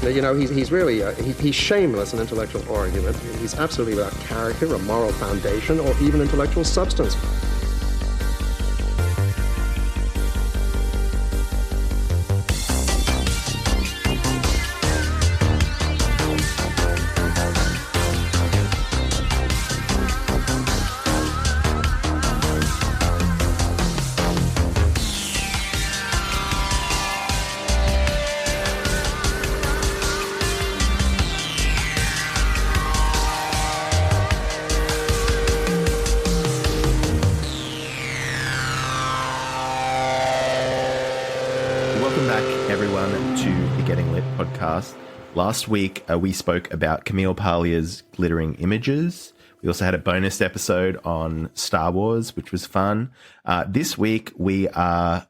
You know, he's really, he's shameless in intellectual argument. He's absolutely without character, a moral foundation, or even intellectual substance. Last week, we spoke about Camille Paglia's Glittering Images. We also had a bonus episode on Star Wars, which was fun. This week, we are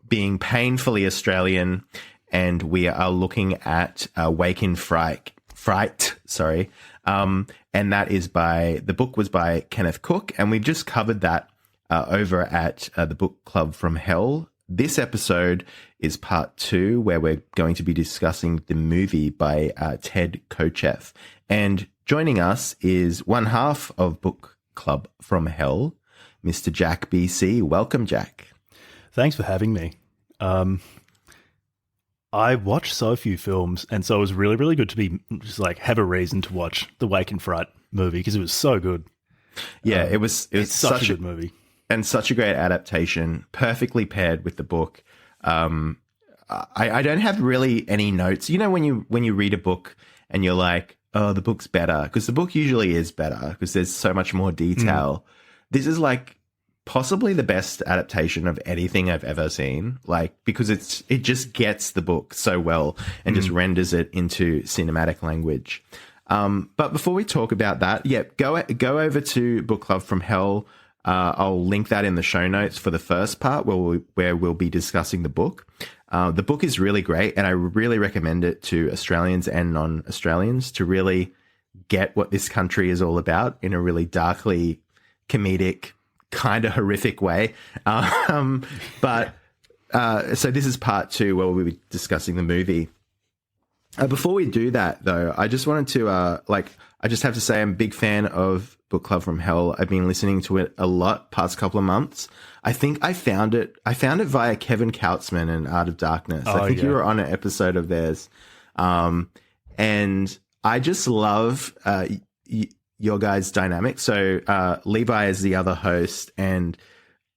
being painfully Australian, and we are looking at In Fright. And that is the book was by Kenneth Cook, and we've just covered that over at the Book Club from Hell. This episode is part 2, where we're going to be discussing the movie by Ted Kochev. And joining us is one half of Book Club from Hell, Mr. Jack BC. Welcome, Jack. Thanks for having me. I watched so few films, and so it was really, really good to be just like have a reason to watch the In Fright movie because it was so good. Yeah, it was such a good movie. And such a great adaptation, perfectly paired with the book. I don't have really any notes. You know, when you read a book and you're like, oh, the book's better, because the book usually is better because there's so much more detail. This is like possibly the best adaptation of anything I've ever seen, like because it just gets the book so well and just renders it into cinematic language. But before we talk about that, go over to Book Club from Hell. I'll link that in the show notes for the first part where we'll be discussing the book. The book is really great, and I really recommend it to Australians and non-Australians to really get what this country is all about in a really darkly comedic, kind of horrific way. So this is part 2 where we'll be discussing the movie. Before we do that, though, I just wanted to, I just have to say I'm a big fan of Book Club from Hell. I've been listening to it a lot past couple of months. I think I found it via Kevin Kautzman and Art of Darkness. I think you were on an episode of theirs. And I just love your guys' dynamic. So Levi is the other host, and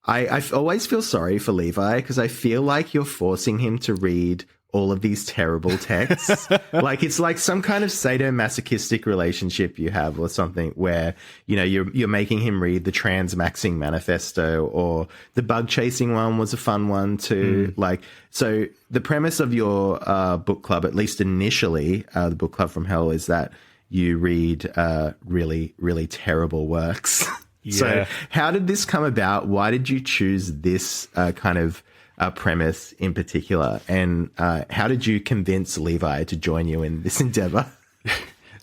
I always feel sorry for Levi because I feel like you're forcing him to read all of these terrible texts. Like it's like some kind of sadomasochistic relationship you have or something where, you know, you're making him read the Transmaxing Manifesto, or the bug chasing one was a fun one too. Like, so the premise of your book club, at least initially, the Book Club from Hell, is that you read really, really terrible works. Yeah. So how did this come about? Why did you choose this kind of premise in particular, and how did you convince Levi to join you in this endeavor?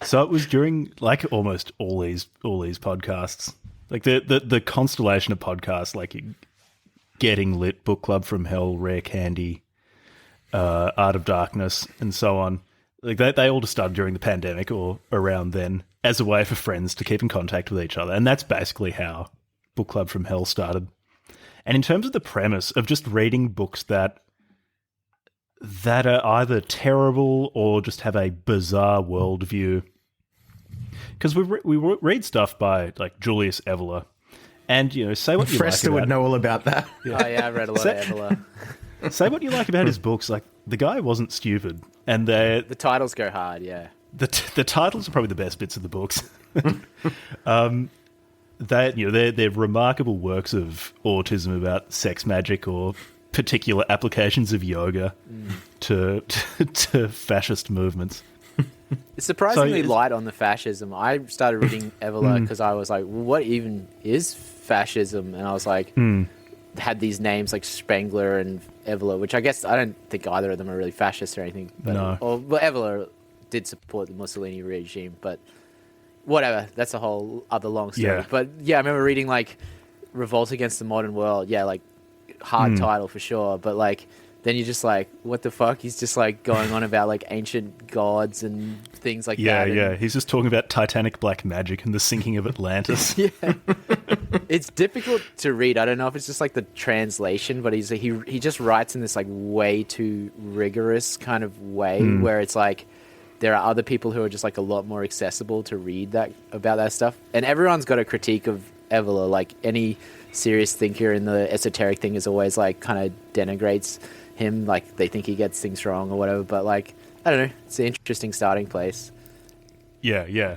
So it was during like almost all these podcasts, like the constellation of podcasts, like Getting Lit, Book Club from Hell, Rare Candy, Art of Darkness, and so on. Like they all just started during the pandemic or around then as a way for friends to keep in contact with each other, and that's basically how Book Club from Hell started. And in terms of the premise of just reading books that are either terrible or just have a bizarre worldview, because we read stuff by like Julius Evola, and you know, say what you like Fresta would know all about that. Yeah. Oh yeah, I read a lot of Evola. Say what you like about his books, like the guy wasn't stupid, and the titles go hard. Yeah, the titles are probably the best bits of the books. They're remarkable works of autism about sex magic or particular applications of yoga to fascist movements. It's surprisingly light on the fascism. I started reading Evola because I was like, well, what even is fascism? And I was like, had these names like Spengler and Evola, which I guess I don't think either of them are really fascist or anything. But, no. Well, Evola did support the Mussolini regime, but whatever. That's a whole other long story. Yeah. But yeah, I remember reading like Revolt Against the Modern World. Yeah, like hard title for sure. But like then you're just like, what the fuck? He's just like going on about like ancient gods and things like that. Yeah. He's just talking about Titanic black magic and the sinking of Atlantis. Yeah. It's difficult to read. I don't know if it's just like the translation, but he just writes in this like way too rigorous kind of way where it's like there are other people who are just like a lot more accessible to read that about that stuff. And everyone's got a critique of Evola. Like any serious thinker in the esoteric thing is always like kind of denigrates him, like they think he gets things wrong or whatever. But like, I don't know, it's an interesting starting place. Yeah.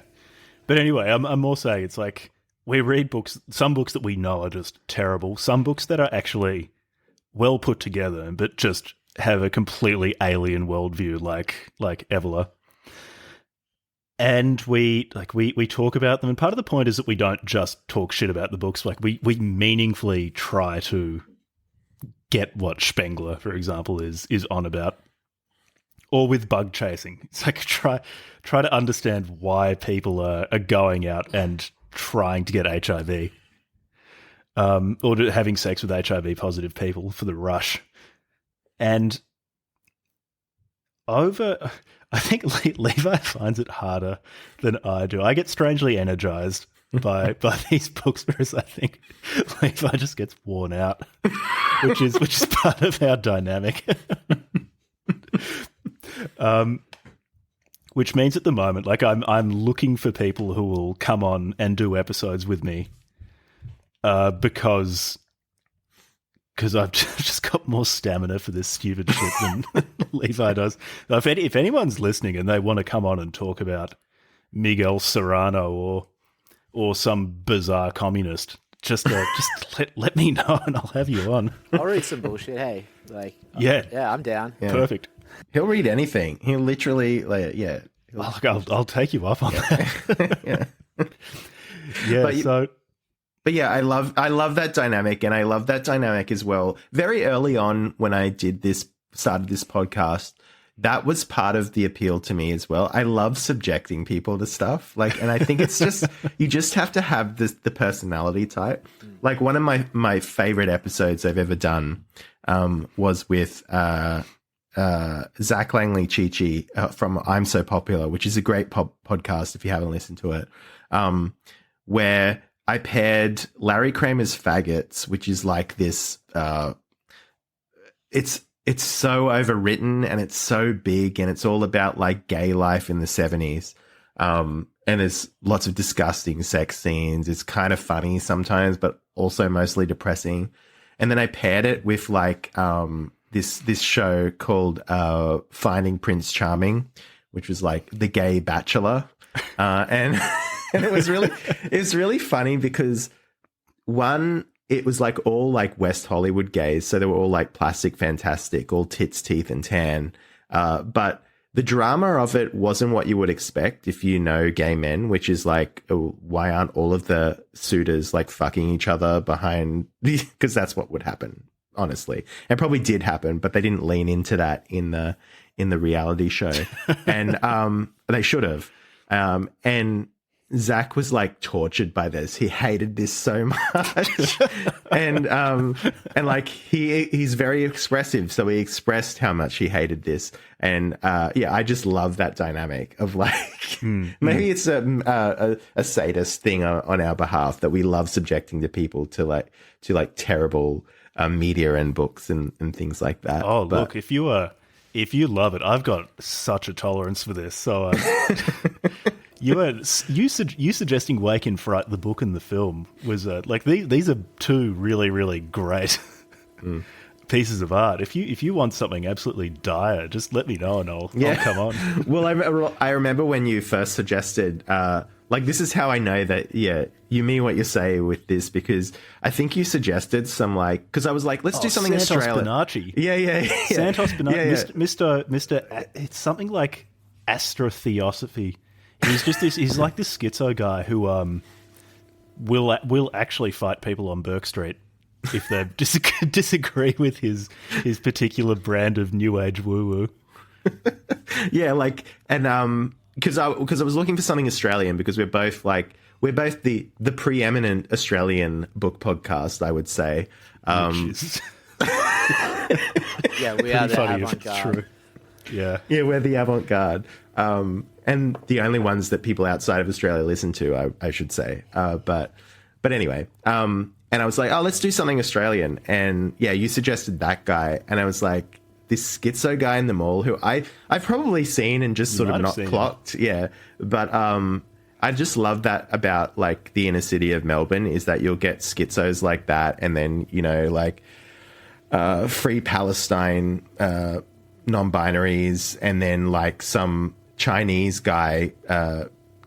But anyway, I'm more saying it's like we read books, some books that we know are just terrible, some books that are actually well put together, but just have a completely alien worldview, like Evola. And we talk about them, and part of the point is that we don't just talk shit about the books. Like we meaningfully try to get what Spengler, for example, is on about. Or with bug chasing. It's like try to understand why people are going out and trying to get HIV. Or having sex with HIV positive people for the rush. And I think Levi finds it harder than I do. I get strangely energized by these books, whereas I think Levi just gets worn out, which is part of our dynamic. Which means at the moment, like I'm looking for people who will come on and do episodes with me, because I've just got more stamina for this stupid shit than Levi does. Now, if anyone's listening and they want to come on and talk about Miguel Serrano or some bizarre communist, just let me know and I'll have you on. I'll read some bullshit. Hey, like yeah, I'm down. Yeah. Perfect. He'll read anything. He'll literally, like, yeah. I'll take you up on that. Yeah. But yeah, I love that dynamic, and I love that dynamic as well. Very early on when I started this podcast, that was part of the appeal to me as well. I love subjecting people to stuff. Like, and I think it's just, you just have to have the personality type. Like one of my favorite episodes I've ever done, was with, Zach Langley Chi-Chi from I'm So Popular, which is a great podcast if you haven't listened to it, where I paired Larry Kramer's Faggots, which is like this, it's so overwritten and it's so big and it's all about like gay life in the 70s. And there's lots of disgusting sex scenes. It's kind of funny sometimes, but also mostly depressing. And then I paired it with like, this show called Finding Prince Charming, which was like The Gay Bachelor, and it was really funny because one, it was like all like West Hollywood gays, so they were all like plastic fantastic, all tits, teeth, and tan, but the drama of it wasn't what you would expect if you know gay men, which is like, oh, why aren't all of the suitors like fucking each other behind because that's what would happen. Honestly, it probably did happen, but they didn't lean into that in the reality show, and they should have. And Zach was like tortured by this. He hated this so much, and like he's very expressive, so he expressed how much he hated this. And yeah, I just love that dynamic of like maybe it's a sadist thing on our behalf that we love subjecting the people to like terrible. Media and books and things like that. Oh, look, if you love it, I've got such a tolerance for this. So you suggesting Wake in Fright, the book and the film, was like these are two really, really great pieces of art. If you want something absolutely dire, just let me know and I'll come on. Well, I remember when you first suggested, like, this is how I know that, yeah, you mean what you say with this, because I think you suggested some, like, because I was like, let's do something Santos Australian. Bonacci. Yeah. Santos Bonacci. Yeah. Mr. It's something like astrotheosophy. He's just he's like this schizo guy who will actually fight people on Burke Street if they disagree with his particular brand of new age woo-woo. Yeah, like, and because I was looking for something Australian, because we're both the preeminent Australian book podcast, I would say. Yeah, we are Pretty the funny if it's avant-garde. true. Yeah. Yeah, we're the avant-garde. And the only ones that people outside of Australia listen to, I should say. But anyway, and I was like, oh, let's do something Australian. And yeah, you suggested that guy. And I was like, this schizo guy in the mall who I've probably seen and just sort of not clocked. Yeah. But I just love that about like the inner city of Melbourne is that you'll get schizos like that. And then, you know, like Free Palestine non-binaries, and then like some Chinese guy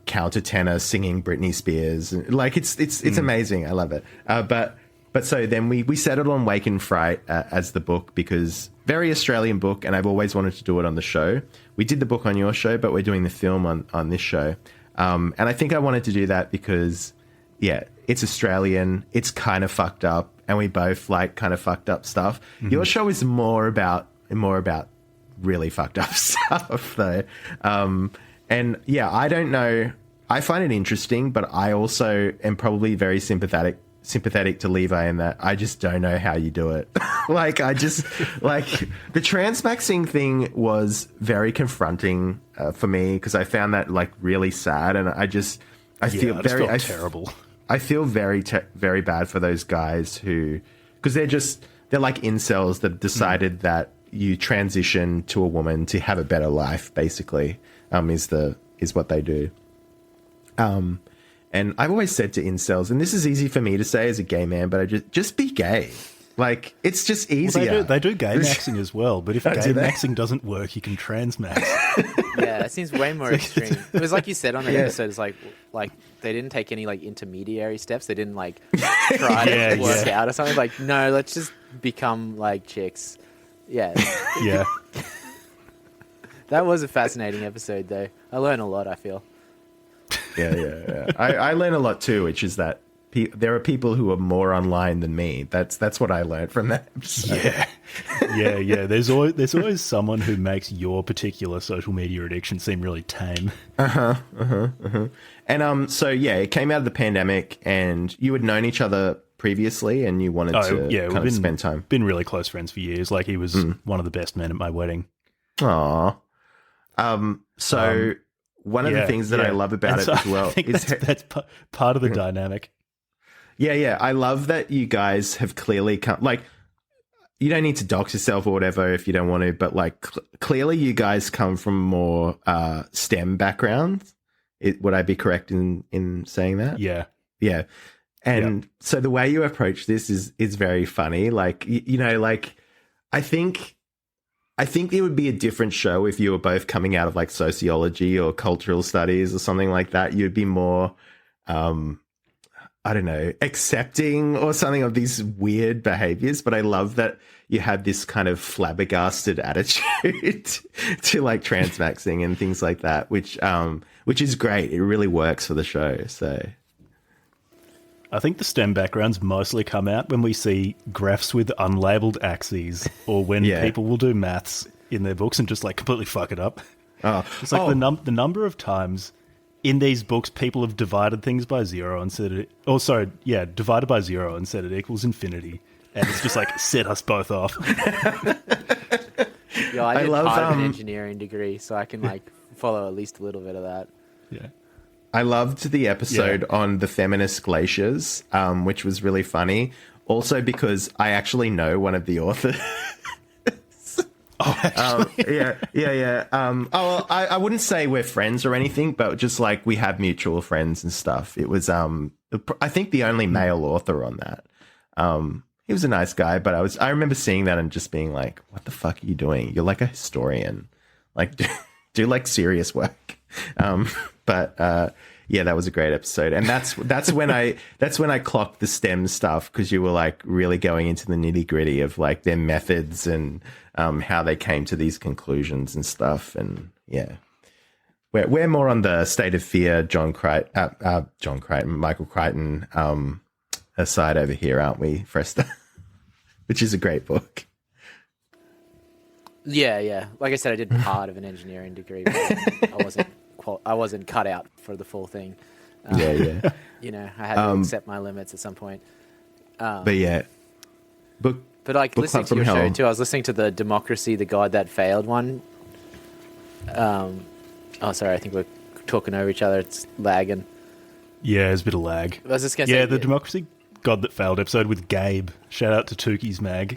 countertenor singing Britney Spears. Like it's amazing. I love it. But so then we settled on Wake in Fright as the book because very Australian book, and I've always wanted to do it on the show. We did the book on your show, but we're doing the film on this show. And I think I wanted to do that because, yeah, it's Australian. It's kind of fucked up, and we both like kind of fucked up stuff. Mm-hmm. Your show is more about really fucked up stuff, though. And yeah, I don't know. I find it interesting, but I also am probably very sympathetic to Levi in that I just don't know how you do it. Like, I just like the transmaxing thing was very confronting for me because I found that like really sad, and I feel terrible. I feel very bad for those guys who, because they're like incels that decided that you transition to a woman to have a better life, basically, is what they do. And I've always said to incels, and this is easy for me to say as a gay man, but I just be gay. Like, it's just easier. Well, they do gay maxing as well, but if gay maxing doesn't work, you can trans max. Yeah, it seems way more extreme. It was like you said on the episode, it's like they didn't take any like intermediary steps. They didn't like try to work out or something. Like, no, let's just become like chicks. Yeah. Yeah. That was a fascinating episode, though. I learned a lot, I feel. Yeah. I learned a lot too, which is that there are people who are more online than me. That's what I learned from that episode. Yeah. There's always someone who makes your particular social media addiction seem really tame. And so yeah, it came out of the pandemic, and you had known each other previously, and you wanted to kind of spend time. Been really close friends for years. Like, he was one of the best men at my wedding. Aww. So one of the things that I love about it as well is that's part of the dynamic. Yeah. I love that you guys have clearly come, like, you don't need to dox yourself or whatever if you don't want to, but like clearly you guys come from more STEM backgrounds. Would I be correct in saying that? Yeah. And so the way you approach this is very funny. Like, you know, like I think it would be a different show if you were both coming out of like sociology or cultural studies or something like that. You'd be more, I don't know, accepting or something of these weird behaviors. But I love that you have this kind of flabbergasted attitude to like transmaxing and things like that, which is great. It really works for the show. So I think the STEM backgrounds mostly come out when we see graphs with unlabeled axes, or when people will do maths in their books and just like completely fuck it up. It's like the number of times in these books people have divided things by zero and said it. Divided by zero and said it equals infinity, and it's just like set us both off. Yeah, I did part of an engineering degree, so I can like follow at least a little bit of that. Yeah. I loved the episode on the feminist glaciers, which was really funny. Also because I actually know one of the authors. Yeah. I wouldn't say we're friends or anything, but just like we have mutual friends and stuff. It was, I think the only male author on that. He was a nice guy, but I remember seeing that and just being like, what the fuck are you doing? You're like a historian. Like, do like serious work. Yeah, that was a great episode, and that's when I clocked the STEM stuff, because you were like really going into the nitty gritty of like their methods and how they came to these conclusions and stuff. And yeah, we're more on the State of Fear, Michael Crichton side over here, aren't we, Fresta? Which is a great book. Yeah. Like I said, I did part of an engineering degree, but I wasn't cut out for the full thing. You know, I had to accept my limits at some point. But yeah, book But like Book listening Club to your from show Hell. too, I was listening to the Democracy, the God That Failed one. Oh, sorry, I think we're talking over each other. It's lagging. Yeah, there's a bit of lag. I was just gonna Yeah, say, the Democracy God That Failed episode with Gabe. Shout out to Tukey's Mag.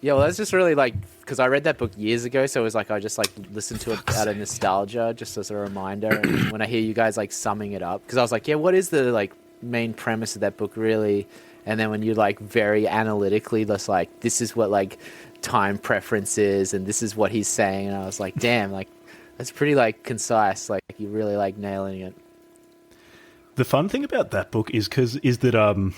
Yeah, well, that's just really like, because I read that book years ago, so it was like I just like listened to it out of nostalgia, just as a reminder. And when I hear you guys like summing it up, because I was like, yeah, what is the like main premise of that book really? And then when you like very analytically, just like, this is what like time preference is, and this is what he's saying, and I was like, damn, like that's pretty like concise. Like you really like nailing it. The fun thing about that book is that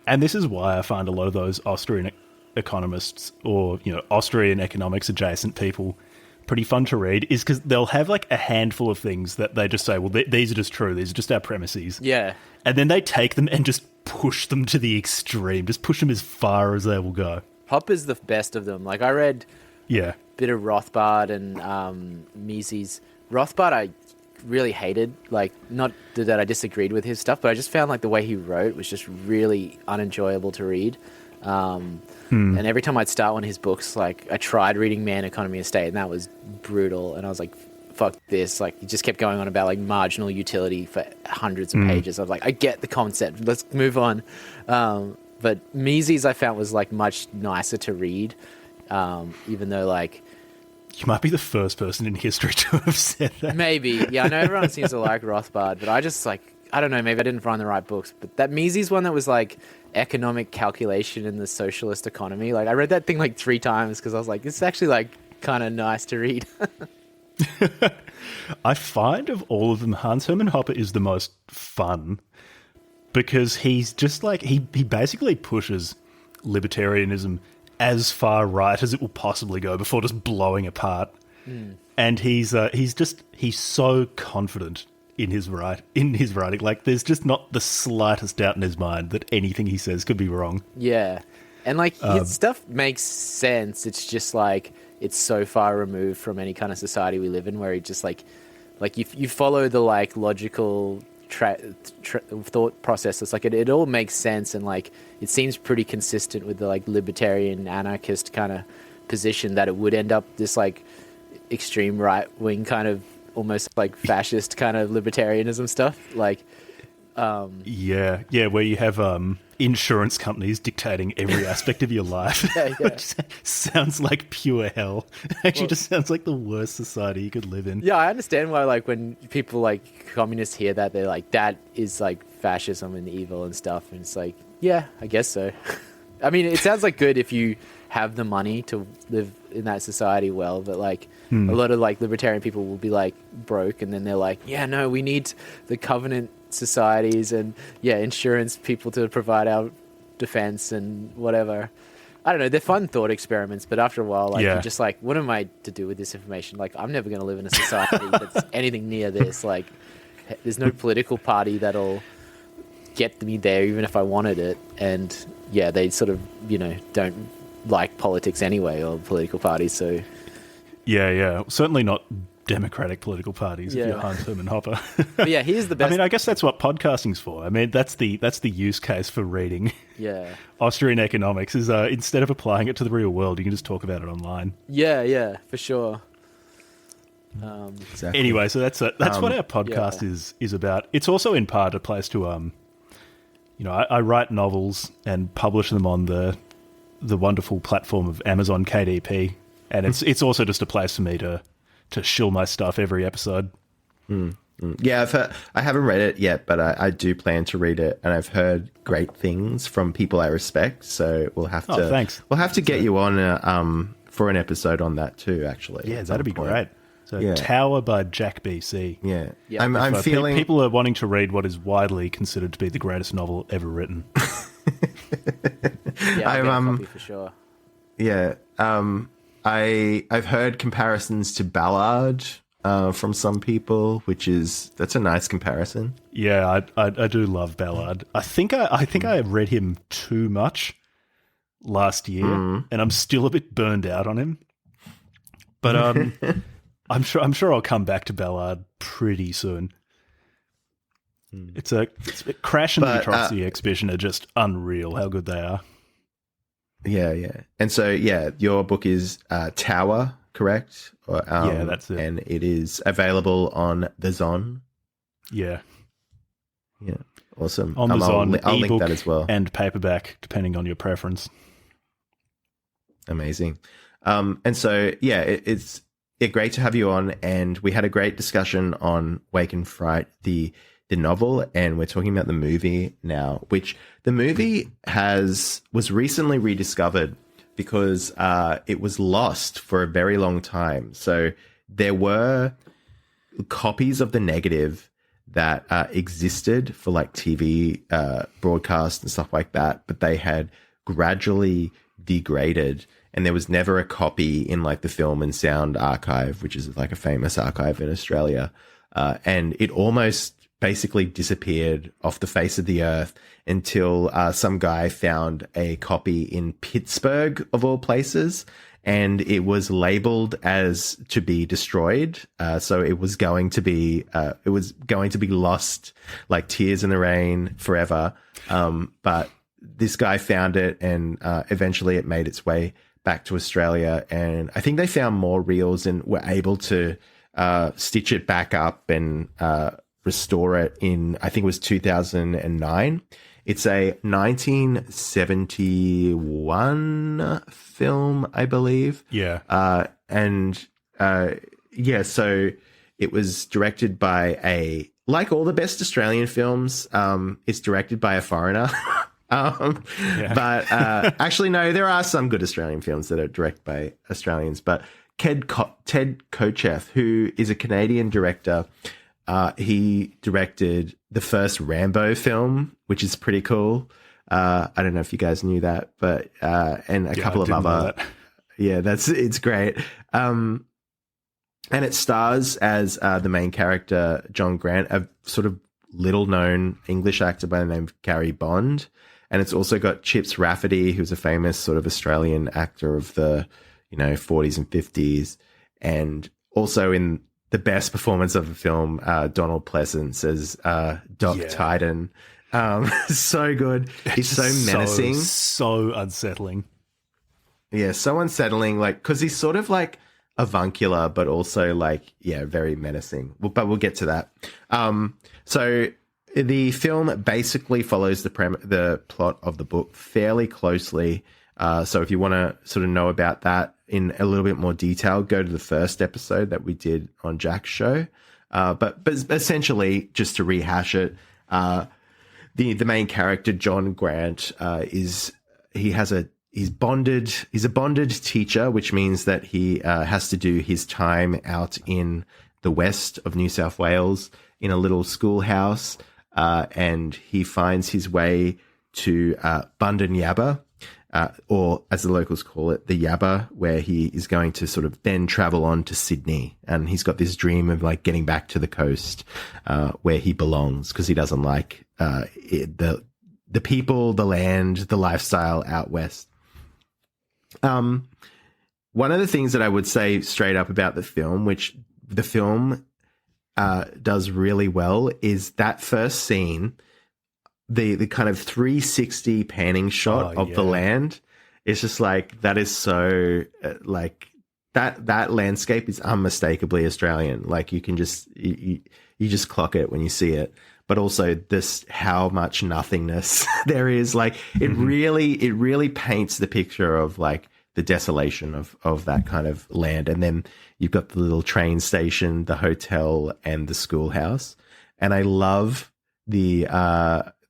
and this is why I find a lot of those Austrian economists or Austrian economics adjacent people pretty fun to read, is because they'll have like a handful of things that they just say, well, these are just true, these are just our premises. Yeah. And then they take them and just push them to the extreme, just push them as far as they will go. Popper's the best of them. Like I read Yeah. bit of Rothbard and Mises. Rothbard I really hated. Like, not that I disagreed with his stuff, but I just found like the way he wrote was just really unenjoyable to read. And every time I'd start one of his books, like I tried reading Man, Economy, and State, and that was brutal. And I was like, fuck this. Like, he just kept going on about like marginal utility for hundreds of pages. I was like, I get the concept. Let's move on. But Mises I found was like much nicer to read, even though like, You might be the first person in history to have said that. maybe, yeah, I know everyone seems to like Rothbard, but I just like, I don't know, maybe I didn't find the right books. But that Mises one that was like economic calculation in the socialist economy, like I read that thing like 3 times because I was like, it's actually like kind of nice to read. I find of all of them, Hans Hermann Hoppe is the most fun because he's just like, he basically pushes libertarianism as far right as it will possibly go before just blowing apart. And he's so confident in his writing. Like there's just not the slightest doubt in his mind that anything he says could be wrong. Yeah. And like his stuff makes sense. It's just like, it's so far removed from any kind of society we live in where he just like you follow the like logical thought process. It's like it all makes sense, and like it seems pretty consistent with the like libertarian anarchist kind of position that it would end up this like extreme right wing kind of almost like fascist kind of libertarianism stuff. Like yeah, where you have insurance companies dictating every aspect of your life. Yeah. Which sounds like pure hell. Actually, just sounds like the worst society you could live in. Yeah, I understand why, like, when people, like, communists hear that, they're like, that is, like, fascism and evil and stuff. And it's like, yeah, I guess so. I mean, it sounds, like, good if you have the money to live in that society well. But, like, a lot of, like, libertarian people will be, like, broke. And then they're like, yeah, no, we need the covenant societies and, yeah, insurance people to provide our defense and whatever. I don't know, they're fun thought experiments, but after a while, like, you're just like, what am I to do with this information? Like, I'm never going to live in a society that's anything near this. Like, there's no political party that'll get me there, even if I wanted it. And, yeah, they sort of, don't like politics anyway, or political parties, so... Yeah. Certainly not democratic political parties if Yeah. you're Hans Hermann Hoppe. But, yeah, here's the best... I mean, I guess that's what podcasting's for. I mean, that's the use case for reading. Yeah. Austrian economics is instead of applying it to the real world, you can just talk about it online. Yeah, for sure. Exactly. Anyway, so that's what our podcast is about. It's also in part a place to I write novels and publish them on the wonderful platform of Amazon KDP, and it's also just a place for me to shill my stuff every episode. Yeah, I haven't read it yet, but I do plan to read it, and I've heard great things from people I respect. So we'll have to. Thanks. We'll have to get you on for an episode on that too. Actually, Yeah, that'd be great. So Tower by Jack BC. Yeah, Yeah. I'm feeling people are wanting to read what is widely considered to be the greatest novel ever written. Yeah, I'll get a copy for sure. Yeah, I've heard comparisons to Ballard from some people, that's a nice comparison. Yeah, I do love Ballard. I think I read him too much last year, and I'm still a bit burned out on him. But I'm sure I'll come back to Ballard pretty soon. It's a Crash and the Atrocity Exhibition are just unreal how good they are. Yeah. And so, your book is Tower, correct? Or, yeah, that's it. And it is available on the Zon. Yeah. Yeah, awesome. On the Zon, I'll link ebook that as well. and paperback, depending on your preference. Amazing. And so, it's great to have you on, and we had a great discussion on Wake in Fright, the novel, and we're talking about the movie now, which the movie was recently rediscovered because it was lost for a very long time. So there were copies of the negative that existed for like TV broadcast and stuff like that, but they had gradually degraded, and there was never a copy in like the Film and Sound Archive, which is like a famous archive in Australia. And it almost basically disappeared off the face of the earth until some guy found a copy in Pittsburgh, of all places, and it was labeled as to be destroyed. So it was going to be lost like Tears in the Rain forever. But this guy found it, and eventually it made its way back to Australia. And I think they found more reels and were able to stitch it back up and restore it in, I think it was 2009. It's a 1971 film, I believe. Yeah. So it was directed by like all the best Australian films, it's directed by a foreigner. But actually, no, there are some good Australian films that are directed by Australians. But Ted Kochev, who is a Canadian director, he directed the first Rambo film, which is pretty cool. I don't know if you guys knew that, but and a couple of other. Yeah, it's great. And it stars as the main character, John Grant, a sort of little-known English actor by the name of Gary Bond. And it's also got Chips Rafferty, who's a famous sort of Australian actor of the 40s and 50s, and also in the best performance of the film, Donald Pleasance as Doc Titan. So good. He's so menacing. So unsettling. Yeah, so unsettling, like, because he's sort of like avuncular, but also like, very menacing. But we'll get to that. So the film basically follows the plot of the book fairly closely. So if you want to sort of know about that in a little bit more detail, go to the first episode that we did on Jack's show. But essentially, just to rehash it, the main character, John Grant, he's a bonded teacher, which means that he has to do his time out in the west of New South Wales in a little schoolhouse, and he finds his way to Bundan Yabba, or as the locals call it, the Yabba, where he is going to sort of then travel on to Sydney. And he's got this dream of like getting back to the coast where he belongs, because he doesn't like the people, the land, the lifestyle out west. One of the things that I would say straight up about the film, which the film does really well, is that first scene, the kind of 360 panning shot of the land. It's just like, that is so like that landscape is unmistakably Australian. Like you can just you just clock it when you see it. But also this, how much nothingness there is. Like it really paints the picture of like the desolation of that kind of land. And then you've got the little train station, the hotel, and the schoolhouse. And I love the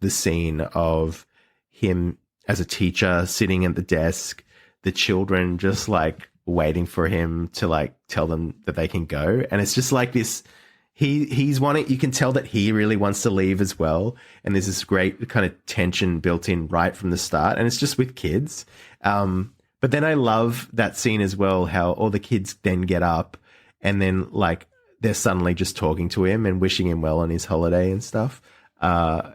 scene of him as a teacher sitting at the desk, the children just like waiting for him to like tell them that they can go. And it's just like this, he's wanting, you can tell that he really wants to leave as well. And there's this great kind of tension built in right from the start. And it's just with kids. But then I love that scene as well, how all the kids then get up and then like they're suddenly just talking to him and wishing him well on his holiday and stuff. So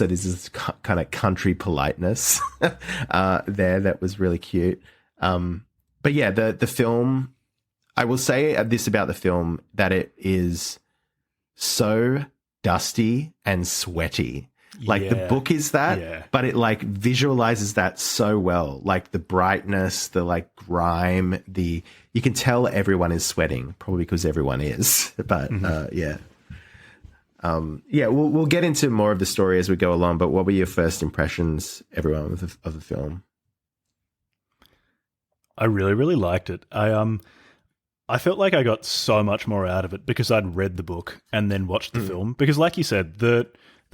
there's this kind of country politeness there that was really cute. But yeah, the film, I will say this about the film, that it is so dusty and sweaty. Like the book is that, but it like visualizes that so well. Like the brightness, the like grime, you can tell everyone is sweating, probably because everyone is. But we'll get into more of the story as we go along. But what were your first impressions, everyone, of the film? I really, really liked it. I felt like I got so much more out of it because I'd read the book and then watched the film. Because, like you said, the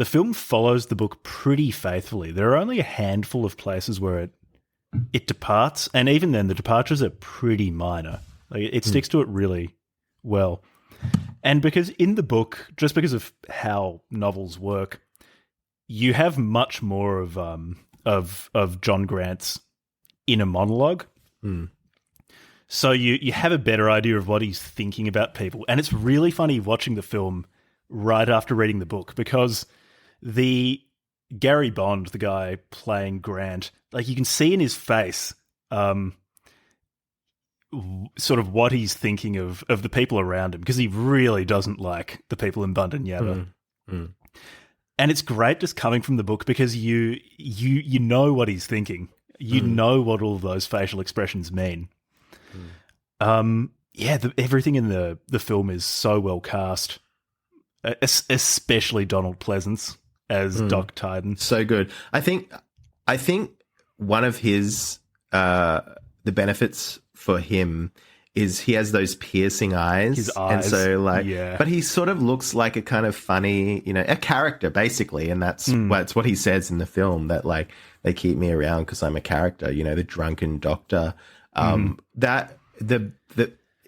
film follows the book pretty faithfully. There are only a handful of places where it departs, and even then, the departures are pretty minor. Like it sticks to it really well. And because in the book, just because of how novels work, you have much more of John Grant's inner monologue. So you have a better idea of what he's thinking about people. And it's really funny watching the film right after reading the book, because the Gary Bond, the guy playing Grant, like you can see in his face sort of what he's thinking of the people around him, because he really doesn't like the people in Bundan-Yabba. And it's great just coming from the book, because you know what he's thinking. You know what all of those facial expressions mean. Everything in the film is so well cast, especially Donald Pleasance as Doc Tyden. So good. I think one of his the benefits for him is he has those piercing eyes. His eyes. And so but he sort of looks like a kind of funny, a character basically, and that's what he says in the film, that like they keep me around because I'm a character, the drunken doctor. That the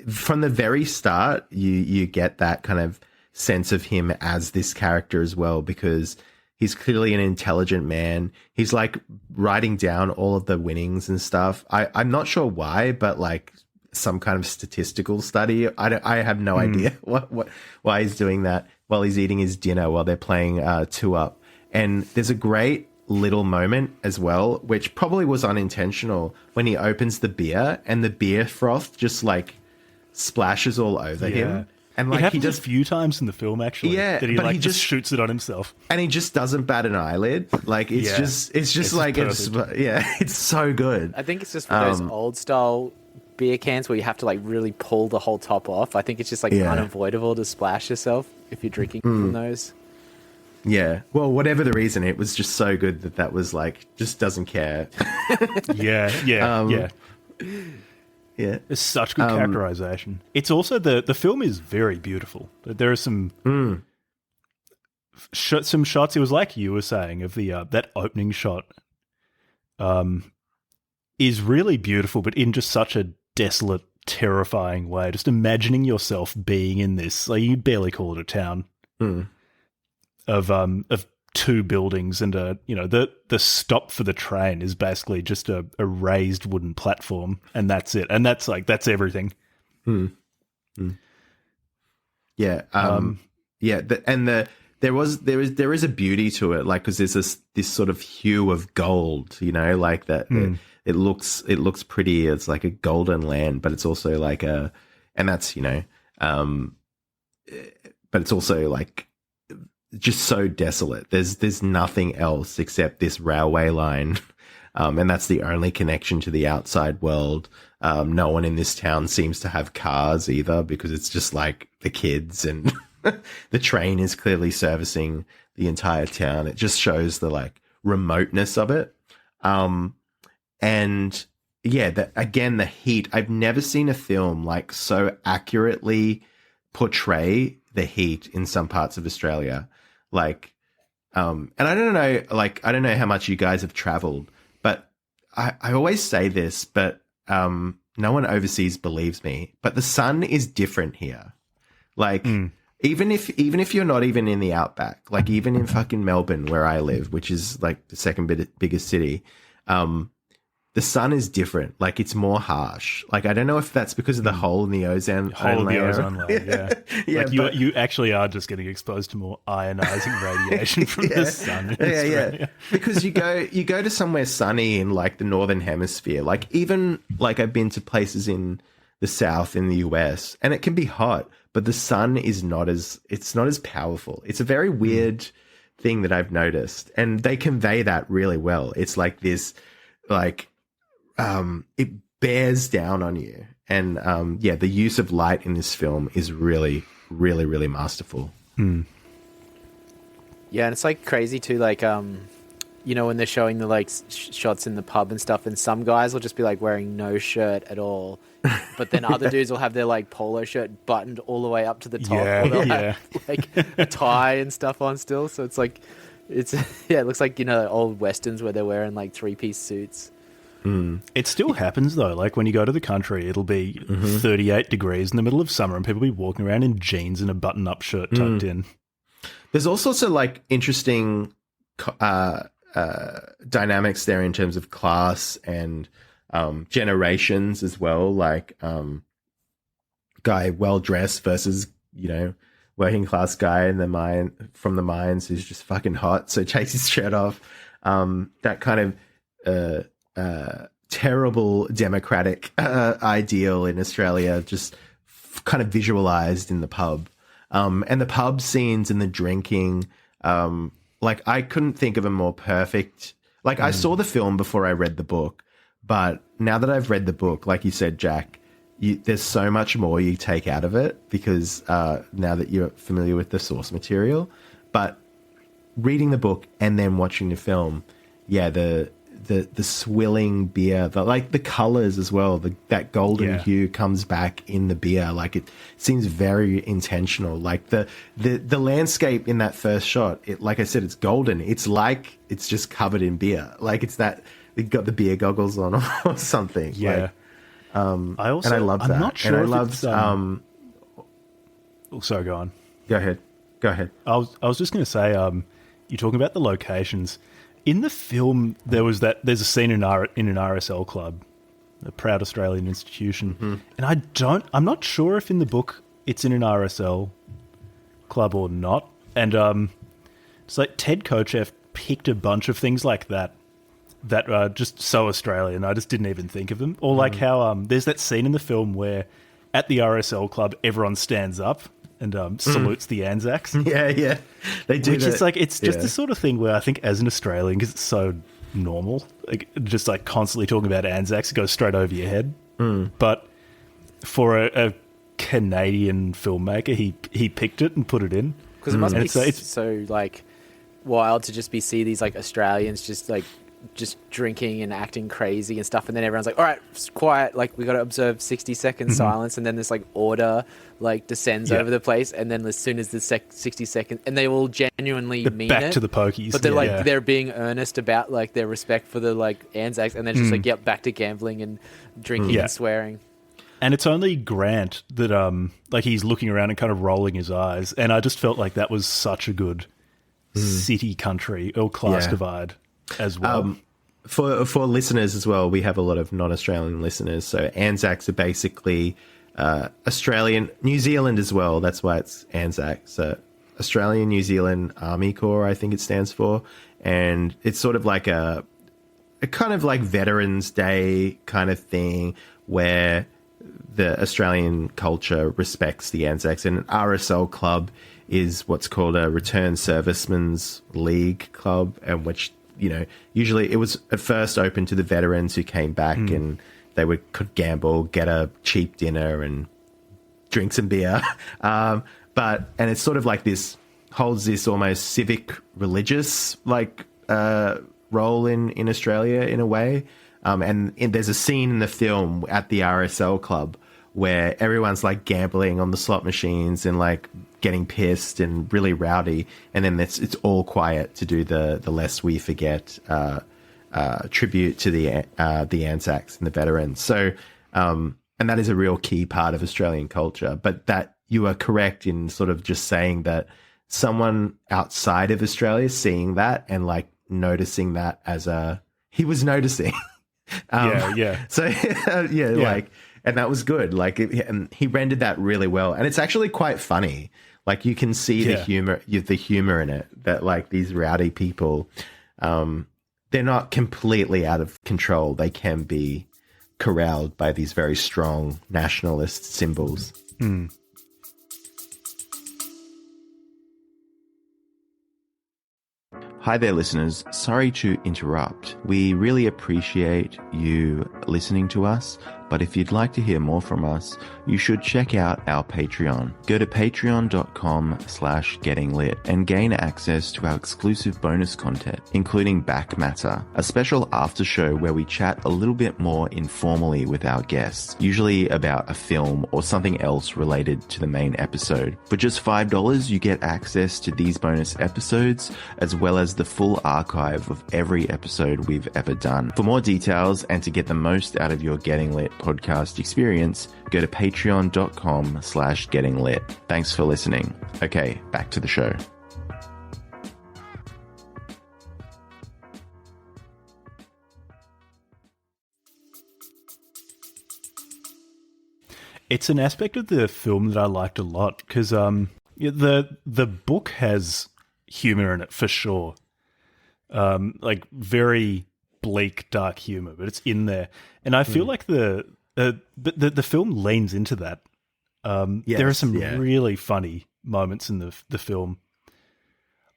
from the very start you get that kind of sense of him as this character as well, because he's clearly an intelligent man. He's like writing down all of the winnings and stuff. I'm not sure why, but like some kind of statistical study. I have no idea why he's doing that while he's eating his dinner while they're playing 2-Up. And there's a great little moment as well, which probably was unintentional, when he opens the beer and the beer froth just like splashes all over him. And like it happens a few times in the film, actually. Yeah, that he but like he just shoots it on himself, and he just doesn't bat an eyelid. Like it's just like it's so good. I think it's just for those old style beer cans where you have to like really pull the whole top off. I think it's just like unavoidable to splash yourself if you're drinking from those. Yeah. Well, whatever the reason, it was just so good that was like, just doesn't care. Yeah. It's such good characterization. It's also the film is very beautiful. There are some some shots. It was like you were saying of the that opening shot is really beautiful, but in just such a desolate, terrifying way. Just imagining yourself being in this, like you barely call it a town. Of two buildings, and the stop for the train is basically just a raised wooden platform, and that's it, and that's everything. There is a beauty to it, like, because there's this sort of hue of gold, like that. It looks pretty. It's like a golden land, but it's also like but it's also like just so desolate. There's nothing else except this railway line, and that's the only connection to the outside world. No one in this town seems to have cars either, because it's just like the kids, and the train is clearly servicing the entire town. It just shows the like remoteness of it. And yeah, again, the heat. I've never seen a film like so accurately portray the heat in some parts of Australia. Like, and I don't know how much you guys have traveled, but I always say this, but no one overseas believes me, but the sun is different here. Like, even if you're not even in the outback, like even in fucking Melbourne where I live, which is like the second biggest city, the sun is different. Like, it's more harsh. Like, I don't know if that's because of the hole in the ozone layer. Yeah. Like you actually are just getting exposed to more ionizing radiation from the sun. Yeah. Because you go to somewhere sunny in like the northern hemisphere. Like, even like I've been to places in the south in the US, and it can be hot, but the sun is not as powerful. It's a very weird thing that I've noticed, and they convey that really well. It's like this, like, it bears down on you. And, the use of light in this film is really, really, really masterful. Yeah, and it's like crazy too, like, when they're showing the like shots in the pub and stuff, and some guys will just be like wearing no shirt at all, but then other dudes will have their like polo shirt buttoned all the way up to the top, or they'll have like a tie and stuff on still. So it's like, it looks like, old westerns where they're wearing like 3-piece suits. It still happens though. Like when you go to the country, it'll be 38 degrees in the middle of summer, and people will be walking around in jeans and a button-up shirt tucked in. There's all sorts of like interesting dynamics there in terms of class and generations as well. Like guy well dressed versus working class guy in the mine from the mines who's just fucking hot, so takes his shirt off. That kind of terrible democratic ideal in Australia, just kind of visualized in the pub. And the pub scenes and the drinking, like I couldn't think of a more perfect, like I saw the film before I read the book, but now that I've read the book, like you said, Jack, there's so much more you take out of it because now that you're familiar with the source material. But reading the book and then watching the film, the swilling beer, the colors as well, that golden hue comes back in the beer. Like it seems very intentional. Like the landscape in that first shot, like I said, it's golden. It's like it's just covered in beer. Like it's that they got the beer goggles on or something. Yeah. Like, I love that. I'm not sure. And I if loved. Sorry, go on. Go ahead. I was just going to say, you're talking about the locations. In the film, there's a scene in an RSL club, a proud Australian institution, and I'm not sure if in the book it's in an RSL club or not. And it's like Ted Kochev picked a bunch of things like that are just so Australian. I just didn't even think of them. Or like how there's that scene in the film where at the RSL club everyone stands up and salutes the Anzacs. Yeah, they do. Which is like, it's just the sort of thing where I think as an Australian, because it's so normal, like just like constantly talking about Anzacs, it goes straight over your head. But for a Canadian filmmaker, he picked it and put it in. Because it must be so like wild to just see these like Australians just drinking and acting crazy and stuff, and then everyone's like, all right, quiet, like we got to observe 60-second silence, and then this like order like descends over the place, and then as soon as the 60 seconds, and they all genuinely mean back it, to the pokies, but they're they're being earnest about like their respect for the like Anzacs, and then just like back to gambling and drinking and swearing. And it's only Grant that like he's looking around and kind of rolling his eyes, and I just felt like that was such a good city country or class divide as well. For listeners as well, we have a lot of non-Australian listeners. So Anzacs are basically Australian, New Zealand as well. That's why it's Anzac. So Australian New Zealand Army Corps, I think it stands for. And it's sort of like a kind of like Veterans Day kind of thing where the Australian culture respects the Anzacs. And an RSL club is what's called a Returned Servicemen's League club, and which, usually it was at first open to the veterans who came back and they could gamble, get a cheap dinner and drink some beer. And it's sort of like holds this almost civic religious role in Australia in a way. And there's a scene in the film at the RSL club where everyone's like gambling on the slot machines and like getting pissed and really rowdy, and then it's all quiet to do the lest we forget tribute to the Anzacs and the veterans. So and that is a real key part of Australian culture. But that you are correct in sort of just saying that someone outside of Australia seeing that and like noticing that he was noticing. So like, and that was good. Like, and he rendered that really well, and it's actually quite funny. Like you can see the humor in it. That like these rowdy people, they're not completely out of control. They can be corralled by these very strong nationalist symbols. Hi there, listeners. Sorry to interrupt. We really appreciate you listening to us, but if you'd like to hear more from us, you should check out our Patreon. Go to patreon.com/gettinglit and gain access to our exclusive bonus content, including Back Matter, a special after show where we chat a little bit more informally with our guests, usually about a film or something else related to the main episode. For just $5, you get access to these bonus episodes, as well as the full archive of every episode we've ever done. For more details and to get the most out of your Getting Lit podcast experience, go to patreon.com/gettinglit. Thanks for listening. Okay, back to the show. It's an aspect of the film that I liked a lot because the book has humor in it for sure. Like very bleak, dark humor, but it's in there, and I feel like the film leans into that. Yes, there are some really funny moments in the film,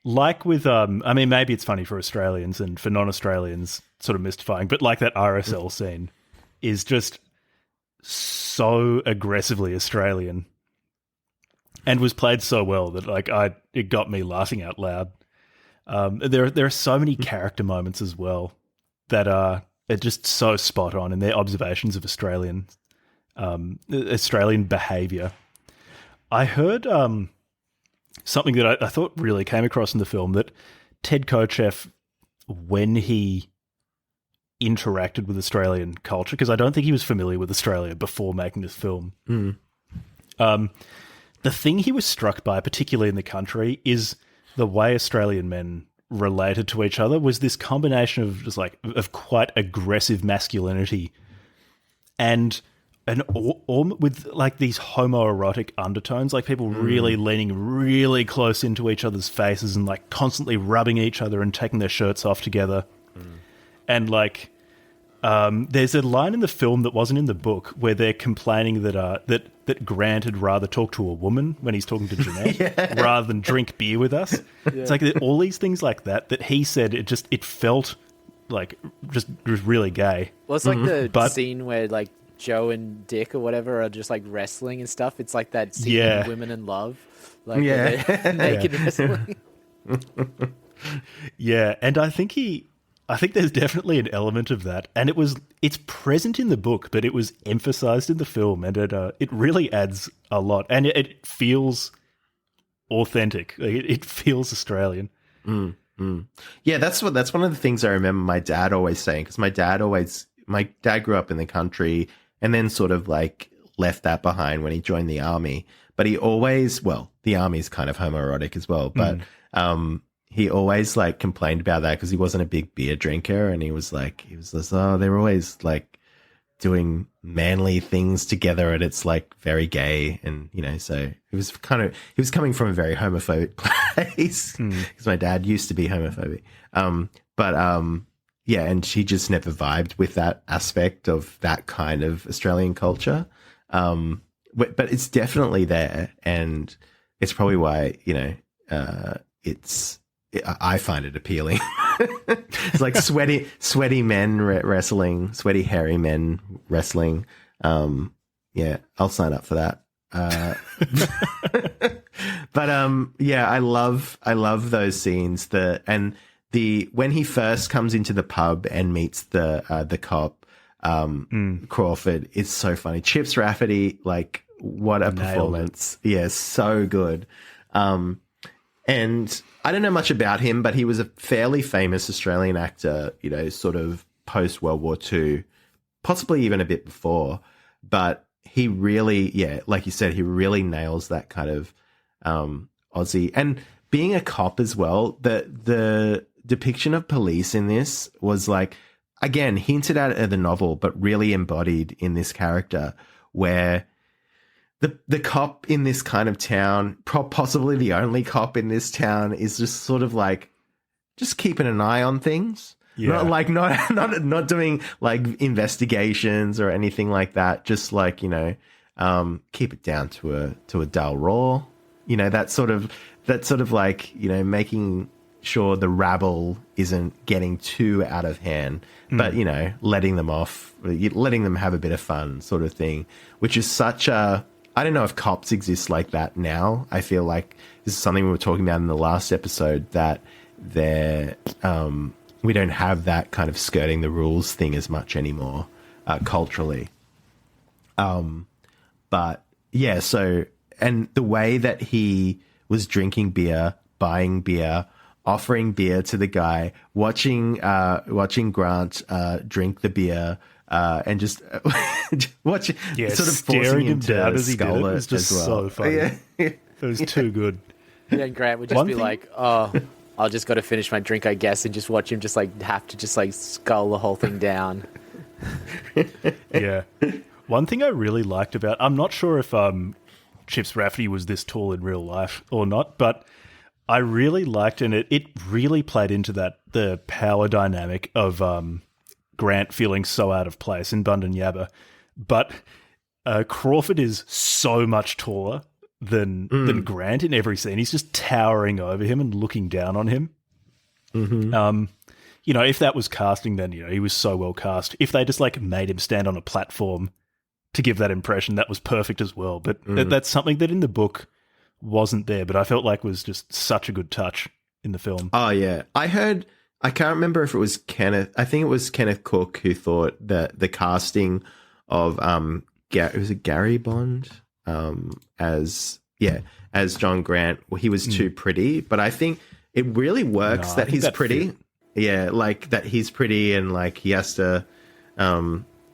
like with I mean, maybe it's funny for Australians and for non-Australians, sort of mystifying, but like that RSL scene is just so aggressively Australian, and was played so well that like it got me laughing out loud. There are so many character moments as well that are just so spot on in their observations of Australian behaviour. I heard something that I thought really came across in the film, that Ted Kochev, when he interacted with Australian culture, because I don't think he was familiar with Australia before making this film, the thing he was struck by, particularly in the country, is the way Australian men related to each other was this combination of just like of quite aggressive masculinity and with like these homoerotic undertones, like people really leaning really close into each other's faces and like constantly rubbing each other and taking their shirts off together. And like there's a line in the film that wasn't in the book where they're complaining that Grant had rather talk to a woman when he's talking to Jeanette rather than drink beer with us. It's like all these things like that he said it felt like just really gay. Well, it's like the scene where like Joe and Dick or whatever are just like wrestling and stuff. It's like that scene in Women in Love, like where they're naked wrestling. Yeah, and I think there's definitely an element of that, and it's present in the book, but it was emphasized in the film, and it really adds a lot, and it feels authentic. It feels Australian. Yeah, that's one of the things I remember my dad always saying, because my dad grew up in the country and then sort of like left that behind when he joined the army. But he always, well, the army's kind of homoerotic as well, but he always like complained about that because he wasn't a big beer drinker, and he was just, oh, they're always like doing manly things together, and it's like very gay, and so he was coming from a very homophobic place because my dad used to be homophobic. Yeah, and she just never vibed with that aspect of that kind of Australian culture. But it's definitely there, and it's probably why I find it appealing. It's like sweaty men wrestling, sweaty hairy men wrestling. Yeah, I'll sign up for that. But yeah, I love those scenes. When he first comes into the pub and meets the cop, Crawford, is so funny. Chips Rafferty, like, what a performance. Yeah, so good. And I don't know much about him, but he was a fairly famous Australian actor, sort of post World War II, possibly even a bit before. But he really, like you said, he really nails that kind of Aussie. And being a cop as well, the depiction of police in this was like, again, hinted at in the novel, but really embodied in this character, where the cop in this kind of town, possibly the only cop in this town, is just sort of like just keeping an eye on things. Yeah. Not doing like investigations or anything like that. Just like, keep it down to a dull raw. That sort of like, making sure the rabble isn't getting too out of hand, but, you know, letting them have a bit of fun sort of thing, which is such a, I don't know if cops exist like that now. I feel like this is something we were talking about in the last episode, that we don't have that kind of skirting the rules thing as much anymore, culturally. But yeah, so, and the way that he was drinking beer, buying beer, offering beer to the guy, watching Grant drink the beer, and just watching, sort of forcing him to skull it was just so funny. Yeah. It was too good. Yeah, and Grant would just be like, "Oh, I'll just got to finish my drink, I guess," and just watch him just like have to just like skull the whole thing down. Yeah. One thing I really liked about, I'm not sure if Chips Rafferty was this tall in real life or not, but I really liked, and it really played into the power dynamic of Grant feeling so out of place in Bundon Yabba. But Crawford is so much taller than Grant in every scene. He's just towering over him and looking down on him. Mm-hmm. You know, if that was casting, then, you know, he was so well cast. If they just like made him stand on a platform to give that impression, that was perfect as well. But that's something that in the book wasn't there, but I felt like was just such a good touch in the film. Oh, yeah. I can't remember if it was Kenneth. I think it was Kenneth Cook who thought that the casting of was it Gary Bond as John Grant, well, he was too pretty. But I think it really works that he's pretty. Fit. Yeah, like that he's pretty, and like he has to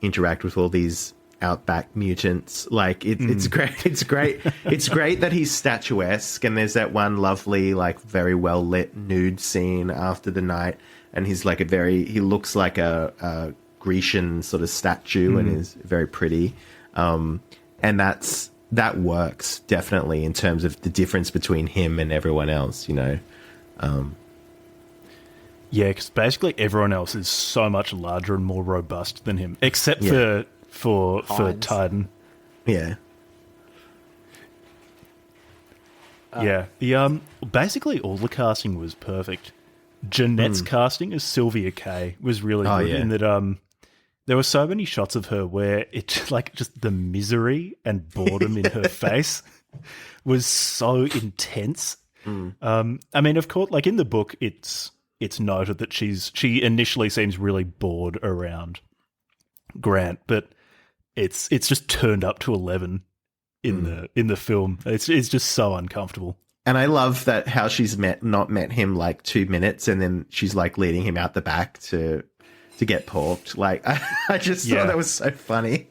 interact with all these outback mutants. Like it's great. It's great. It's great that he's statuesque, and there's that one lovely, like very well lit nude scene after the night, and he's like he looks like a Grecian sort of statue, and is very pretty. And that works definitely in terms of the difference between him and everyone else, you know. Yeah, because basically everyone else is so much larger and more robust than him, except for Titan. Yeah. Yeah. The basically all the casting was perfect. Jeanette's casting as Sylvia Kay was really good in that there were so many shots of her where it like just the misery and boredom in her face was so intense. I mean, of course, like in the book, it's noted that she initially seems really bored around Grant, but it's just turned up to 11 in the film. It's just so uncomfortable. And I love that how she's not met him like 2 minutes, and then she's like leading him out the back to get porked. Like I just thought that was so funny.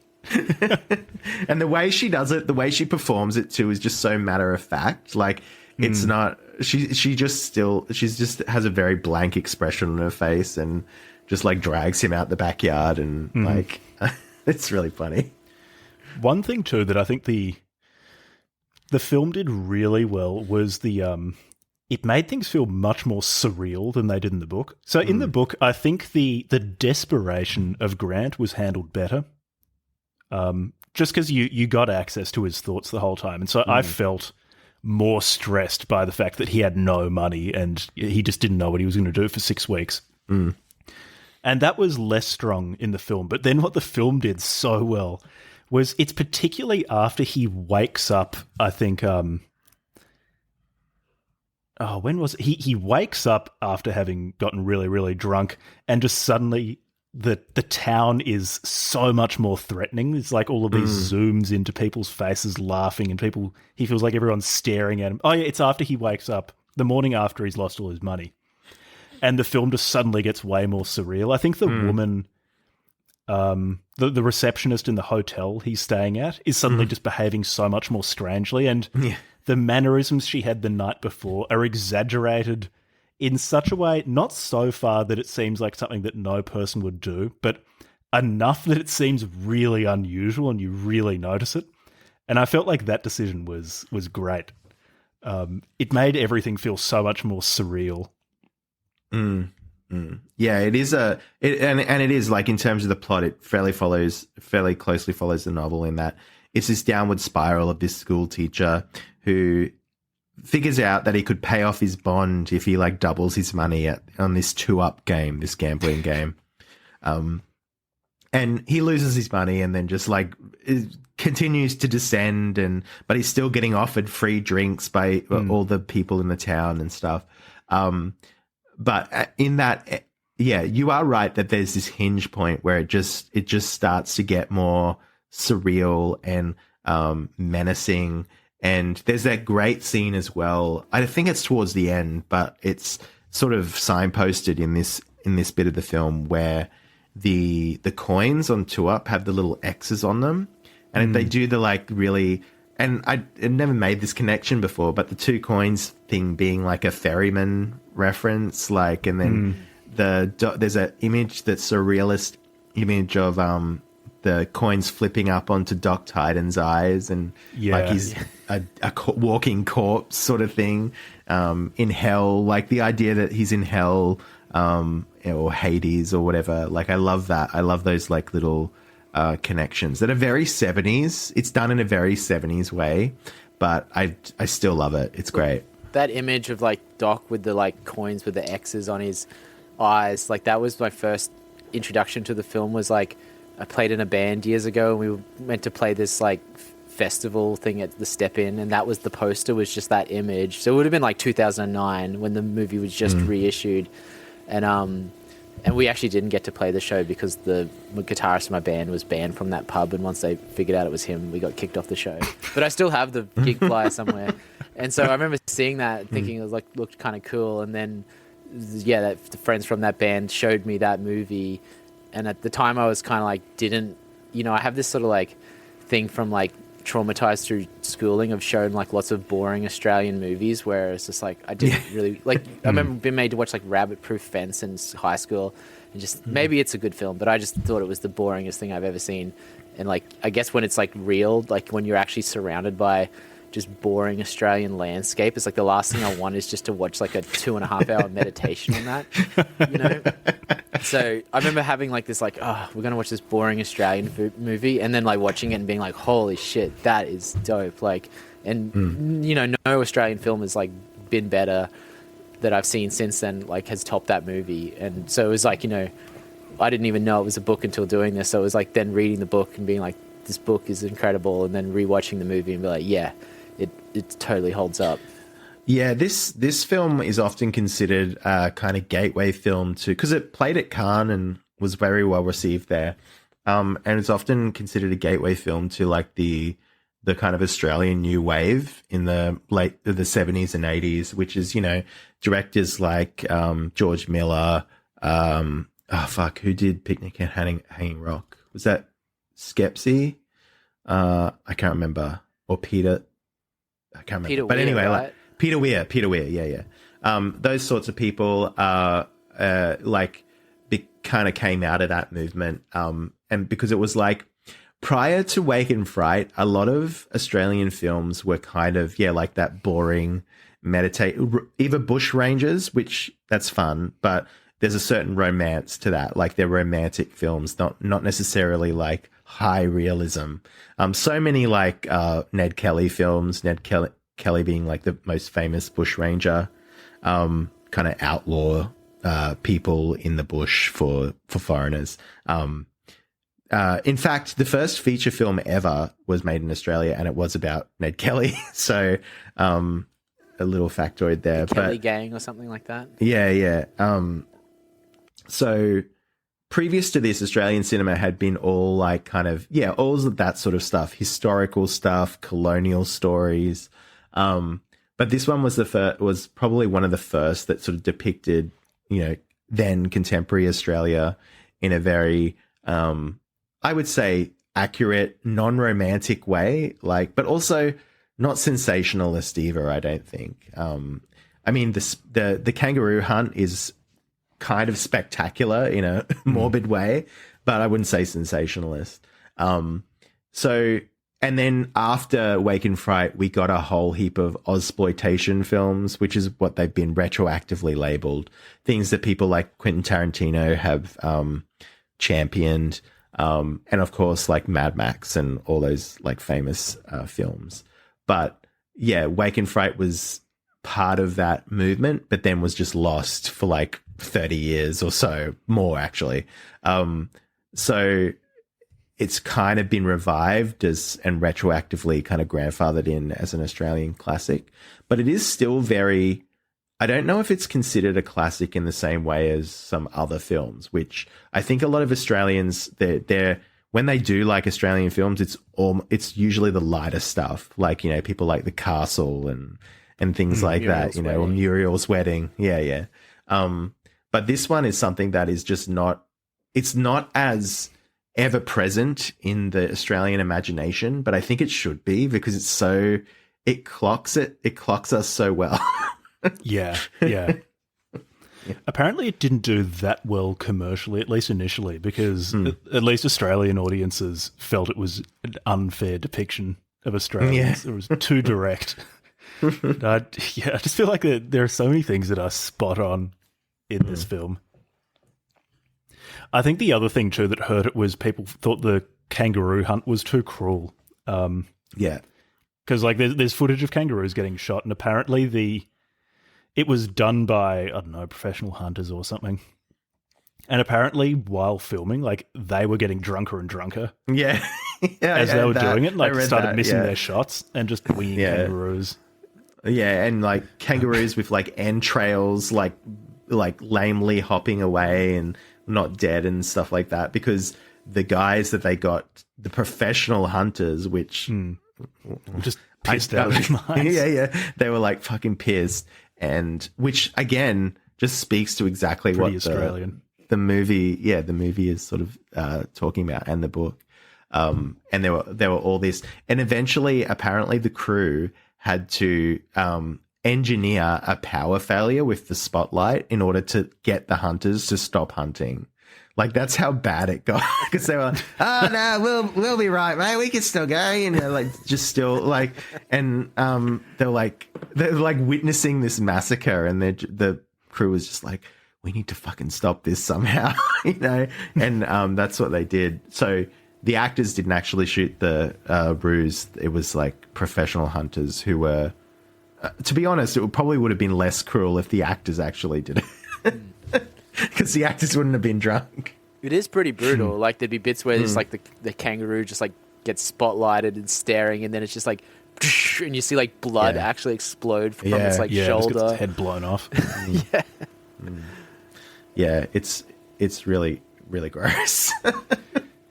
And the way she does it, the way she performs it too, is just so matter of fact. Like it's not. She just has a very blank expression on her face, and just like drags him out the backyard, and like it's really funny. One thing too that I think the film did really well was it made things feel much more surreal than they did in the book. So in the book, I think the desperation of Grant was handled better. Just because you got access to his thoughts the whole time, and so I felt more stressed by the fact that he had no money and he just didn't know what he was going to do for 6 weeks. And that was less strong in the film. But then what the film did so well was it's particularly after he wakes up, I think, when was it? He wakes up after having gotten really, really drunk, and just suddenly the town is so much more threatening. It's like all of these zooms into people's faces laughing, and he feels like everyone's staring at him. Oh yeah, it's after he wakes up, the morning after he's lost all his money. And the film just suddenly gets way more surreal. I think the woman, the receptionist in the hotel he's staying at is suddenly just behaving so much more strangely, and the mannerisms she had the night before are exaggerated in such a way, not so far that it seems like something that no person would do, but enough that it seems really unusual and you really notice it. And I felt like that decision was great. It made everything feel so much more surreal. Yeah, it is and it is like in terms of the plot, it fairly closely follows the novel in that it's this downward spiral of this school teacher who figures out that he could pay off his bond if he like doubles his money on this 2-up game, this gambling game. And he loses his money and then just like continues to descend, but he's still getting offered free drinks by all the people in the town and stuff. But in that, yeah, you are right that there's this hinge point where it just starts to get more surreal and menacing. And there's that great scene as well. I think it's towards the end, but it's sort of signposted in this bit of the film where the coins on 2-Up have the little X's on them, and they do the like really. And I never made this connection before, but the 2 coins thing being like a ferryman reference, like, and then there's an image that's a realist image of the coins flipping up onto Doc Titan's eyes, and like he's a walking corpse sort of thing in hell, like the idea that he's in hell or Hades or whatever. Like I love that. I love those like little connections that are very 70s. It's done in a very 70s way, but I still love it. It's great. That image of like Doc with the like coins with the X's on his eyes, like that was my first introduction to the film. Was like I played in a band years ago and we were meant to play this like festival thing at the Step In, and that was the poster, was just that image. So it would have been like 2009 when the movie was just reissued, and we actually didn't get to play the show because the guitarist of my band was banned from that pub, and once they figured out it was him, we got kicked off the show. But I still have the gig flyer somewhere. And so I remember seeing that, thinking it was like looked kind of cool, and then the friends from that band showed me that movie, and at the time I was kind of like I have this sort of like thing from like traumatized through schooling of showing like lots of boring Australian movies where it's just like I didn't really like. I remember being made to watch like Rabbit Proof Fence in high school, and just maybe it's a good film, but I just thought it was the boringest thing I've ever seen. And like I guess when it's like real, like when you're actually surrounded by just boring Australian landscape, it's like the last thing I want is just to watch like a 2.5 hour meditation on that, So I remember having like this like, oh, we're gonna watch this boring Australian movie, and then like watching it and being like, holy shit, that is dope. Like, and no Australian film has like been better that I've seen since then, like has topped that movie. And so it was like, I didn't even know it was a book until doing this. So it was like then reading the book and being like, this book is incredible, and then rewatching the movie and be like, yeah, it totally holds up. Yeah, this film is often considered a kind of gateway film to, because it played at Cannes and was very well received there, and it's often considered a gateway film to like the kind of Australian new wave in the 70s and 80s, which is directors like George Miller. Who did Picnic at Hanging Rock? Was that Skepsy? I can't remember. Or Peter. I can't remember. But anyway, right? Like Peter Weir, yeah. Those sorts of people kind of came out of that movement. And because it was like prior to Wake in Fright, a lot of Australian films were kind of, like that boring either bush rangers, which that's fun, but there's a certain romance to that. Like they're romantic films, not necessarily like high realism. So many like Ned Kelly films, Ned Kelly being like the most famous bushranger, kind of outlaw people in the bush for foreigners. In fact, the first feature film ever was made in Australia, and it was about Ned Kelly. So a little factoid there. The Kelly Gang or something like that? Yeah. So previous to this, Australian cinema had been all like kind of, all of that sort of stuff, historical stuff, colonial stories. But this one was probably one of the first that sort of depicted, then contemporary Australia in a very, I would say, accurate, non-romantic way, but also not sensationalist either, I don't think. I mean, the kangaroo hunt is kind of spectacular in a morbid way, but I wouldn't say sensationalist. And then after Wake in Fright, we got a whole heap of Ozploitation films, which is what they've been retroactively labeled. Things that people like Quentin Tarantino have championed. And of course, like Mad Max and all those like famous films. But yeah, Wake in Fright was part of that movement, but then was just lost for like 30 years or so, more actually. So it's kind of been revived and retroactively kind of grandfathered in as an Australian classic, but it is still very, I don't know if it's considered a classic in the same way as some other films, which I think a lot of Australians, they're when they do like Australian films, it's usually the lighter stuff, like, you know, people like The Castle and things like Muriel's that, you know, or Wedding. Muriel's Wedding. Yeah. But this one is something that is just it's not as ever present in the Australian imagination, but I think it should be because it clocks us so well. Yeah. Apparently it didn't do that well commercially, at least initially, because at least Australian audiences felt it was an unfair depiction of Australians. It was too direct. I just feel like there are so many things that are spot on in this film. I think the other thing too that hurt it was people thought the kangaroo hunt was too cruel. Because like there's footage of kangaroos getting shot, and apparently it was done by, I don't know, professional hunters or something. And apparently while filming, like they were getting drunker and drunker as they were doing it, like started missing their shots and just winging kangaroos. Yeah, and like kangaroos with like entrails, like lamely hopping away and not dead and stuff like that, because the guys that they got, the professional hunters, which just pissed out of their minds. They were like fucking pissed, and which again just speaks to exactly Pretty what Australian. the movie is sort of talking about, and the book. And there were all this, and eventually, apparently, the crew had to engineer a power failure with the spotlight in order to get the hunters to stop hunting. Like, that's how bad it got, because they were like, "Oh no, we'll be right, mate. We can still go." You know, like just still like, and they're like witnessing this massacre, and the crew was just like, "We need to fucking stop this somehow," you know. And that's what they did. So the actors didn't actually shoot the ruse. It was like professional hunters who were. To be honest, it probably would have been less cruel if the actors actually did it. Because the actors wouldn't have been drunk. It is pretty brutal. Like there'd be bits where it's like the kangaroo just like gets spotlighted and staring, and then it's just like, and you see like blood actually explode from its like just shoulder. gets its head blown off. It's really, really gross.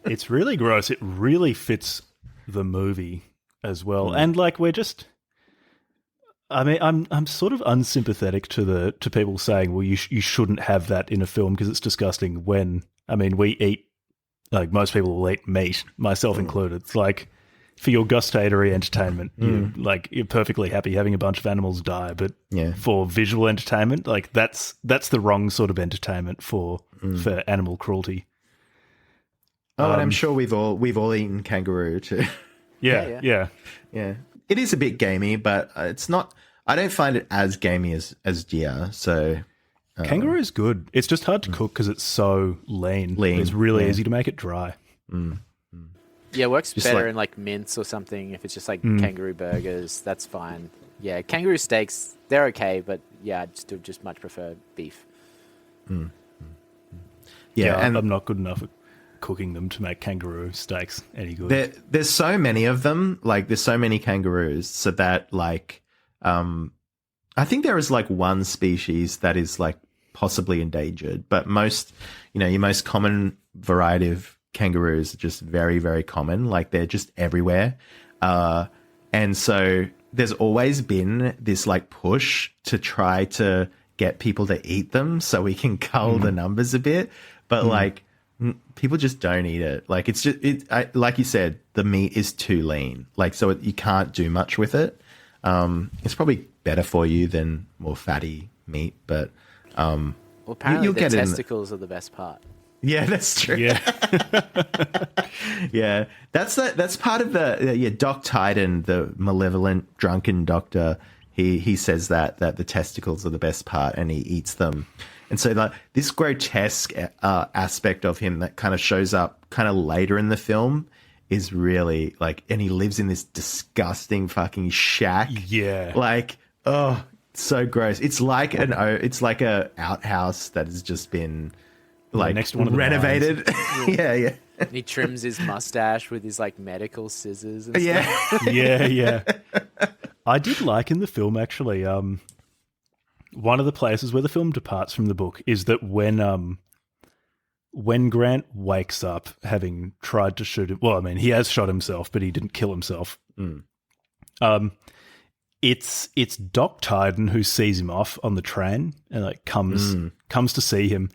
It's really gross. It really fits the movie as well, and like we're just. I mean, I'm sort of unsympathetic to people saying, well, you shouldn't have that in a film because it's disgusting. When I mean, we eat, like most people will eat meat, myself included. It's like for your gustatory entertainment, you're perfectly happy having a bunch of animals die, but for visual entertainment, like that's the wrong sort of entertainment for animal cruelty. Oh, and I'm sure we've all eaten kangaroo too. Yeah. It is a bit gamey, but it's not. I don't find it as gamey as deer. So kangaroo is good. It's just hard to cook because it's so lean. It's really easy to make it dry. Yeah, it works Just better in like mince or something. If it's just like kangaroo burgers, that's fine. Yeah, kangaroo steaks, they're okay, but yeah, I'd still just much prefer beef. Yeah, and I'm not good enough at cooking them to make kangaroo steaks any good. There's so many of them. Like, there's so many kangaroos, so that like, I think there is like one species that is like possibly endangered, but most, your most common variety of kangaroos are just very, very common. Like, they're just everywhere. And so there's always been this like push to try to get people to eat them so we can cull the numbers a bit. But like, people just don't eat it. Like, it's just, like you said, the meat is too lean. Like, so you can't do much with it. It's probably better for you than more fatty meat, but well, apparently the testicles are the best part. Yeah, that's true. Yeah. Yeah, that's part of the Doc Titan, the malevolent drunken doctor. He says that the testicles are the best part, and he eats them. And so like this grotesque aspect of him that kind of shows up kind of later in the film is really like, and he lives in this disgusting fucking shack. Yeah. Like, oh, So gross. It's like a outhouse that has just been like next to one of the renovated. Yeah. And he trims his mustache with his like medical scissors and Yeah. stuff. Yeah. I did like in the film actually. One of the places where the film departs from the book is that when Grant wakes up, having tried to shoot him. Well, I mean, he has shot himself, but he didn't kill himself. It's Doc Tyden who sees him off on the train and like comes to see him.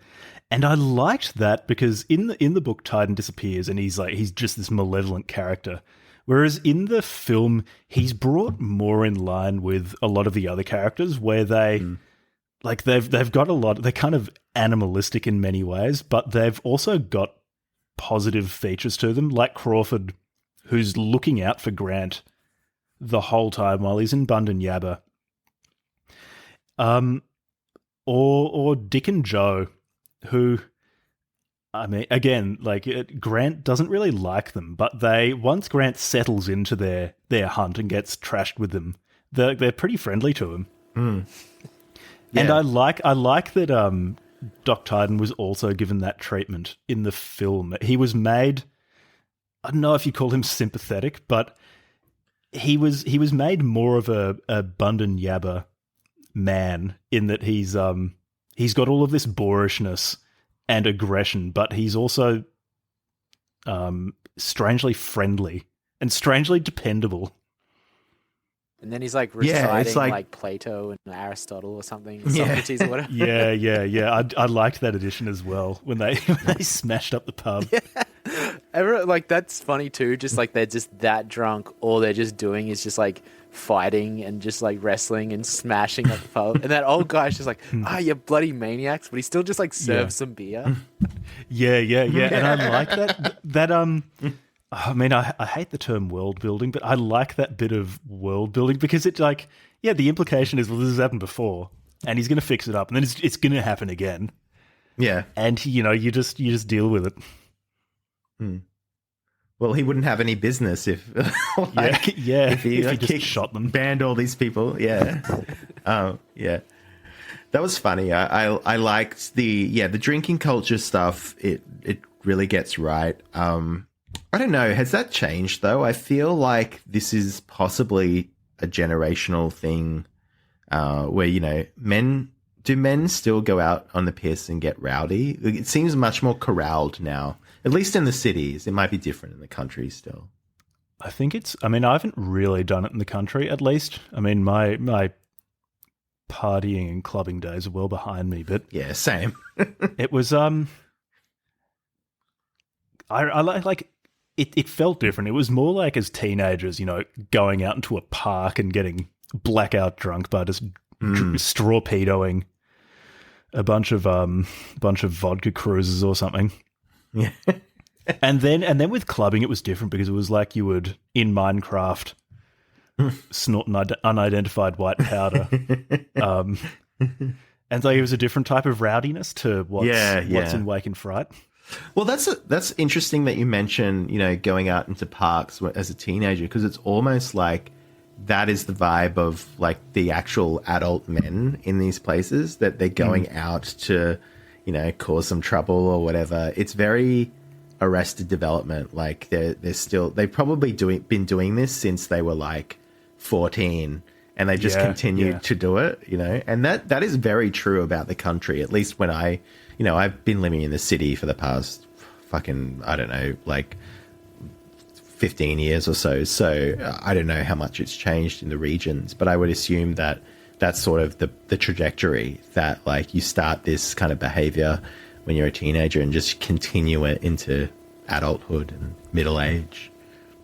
And I liked that because in the book, Tyden disappears and he's just this malevolent character. Whereas in the film, he's brought more in line with a lot of the other characters where they've got a lot, they're kind of animalistic in many ways, but they've also got positive features to them, like Crawford, who's looking out for Grant the whole time while he's in Bundon Yabba. Or Dick and Joe, who, I mean, again, like Grant doesn't really like them, but once Grant settles into their hunt and gets trashed with them, they're pretty friendly to him. Yeah. And I like that Doc Tyden was also given that treatment in the film. He was made, I don't know if you call him sympathetic, but he was made more of a Bundon Yabba man in that he's got all of this boorishness and aggression, but he's also strangely friendly and strangely dependable. And then he's like reciting like Plato and Aristotle or something, Socrates or whatever. Yeah. I liked that edition as well when they smashed up the pub. Yeah. Everyone, like that's funny too. Just like they're just that drunk, all they're just doing is just like fighting and just like wrestling and smashing up the pub. And that old guy's just like, you bloody maniacs, but he still just like serves some beer. Yeah. And I like that. I mean, I hate the term world building, but I like that bit of world building because it's like, yeah, the implication is, well, this has happened before, and he's going to fix it up, and then it's going to happen again. Yeah, and you just deal with it. Well, he wouldn't have any business if, if he just kicked, shot them, banned all these people. Yeah, yeah, that was funny. I liked the drinking culture stuff. It really gets right. I don't know. Has that changed though? I feel like this is possibly a generational thing, where men still go out on the piss and get rowdy? It seems much more corralled now. At least in the cities. It might be different in the country still. I think I haven't really done it in the country, at least. I mean, my partying and clubbing days are well behind me, but... Yeah, same. It was, I like... It felt different. It was more like as teenagers, going out into a park and getting blackout drunk by just strawpedoing a bunch of vodka cruises or something. Yeah. and then with clubbing, it was different because it was like you would, in Minecraft, snort an unidentified white powder. And so it was a different type of rowdiness to what's in Wake in Fright. Well, that's interesting that you mention, going out into parks as a teenager, because it's almost like that is the vibe of like the actual adult men in these places, that they're going out to, cause some trouble or whatever. It's very Arrested Development. Like they've probably been doing this since they were like 14, and they just continued to do it, and that is very true about the country. At least when I've been living in the city for the past fucking, I don't know, like 15 years or so. So I don't know how much it's changed in the regions, but I would assume that that's sort of the trajectory, that like you start this kind of behavior when you're a teenager and just continue it into adulthood and middle age.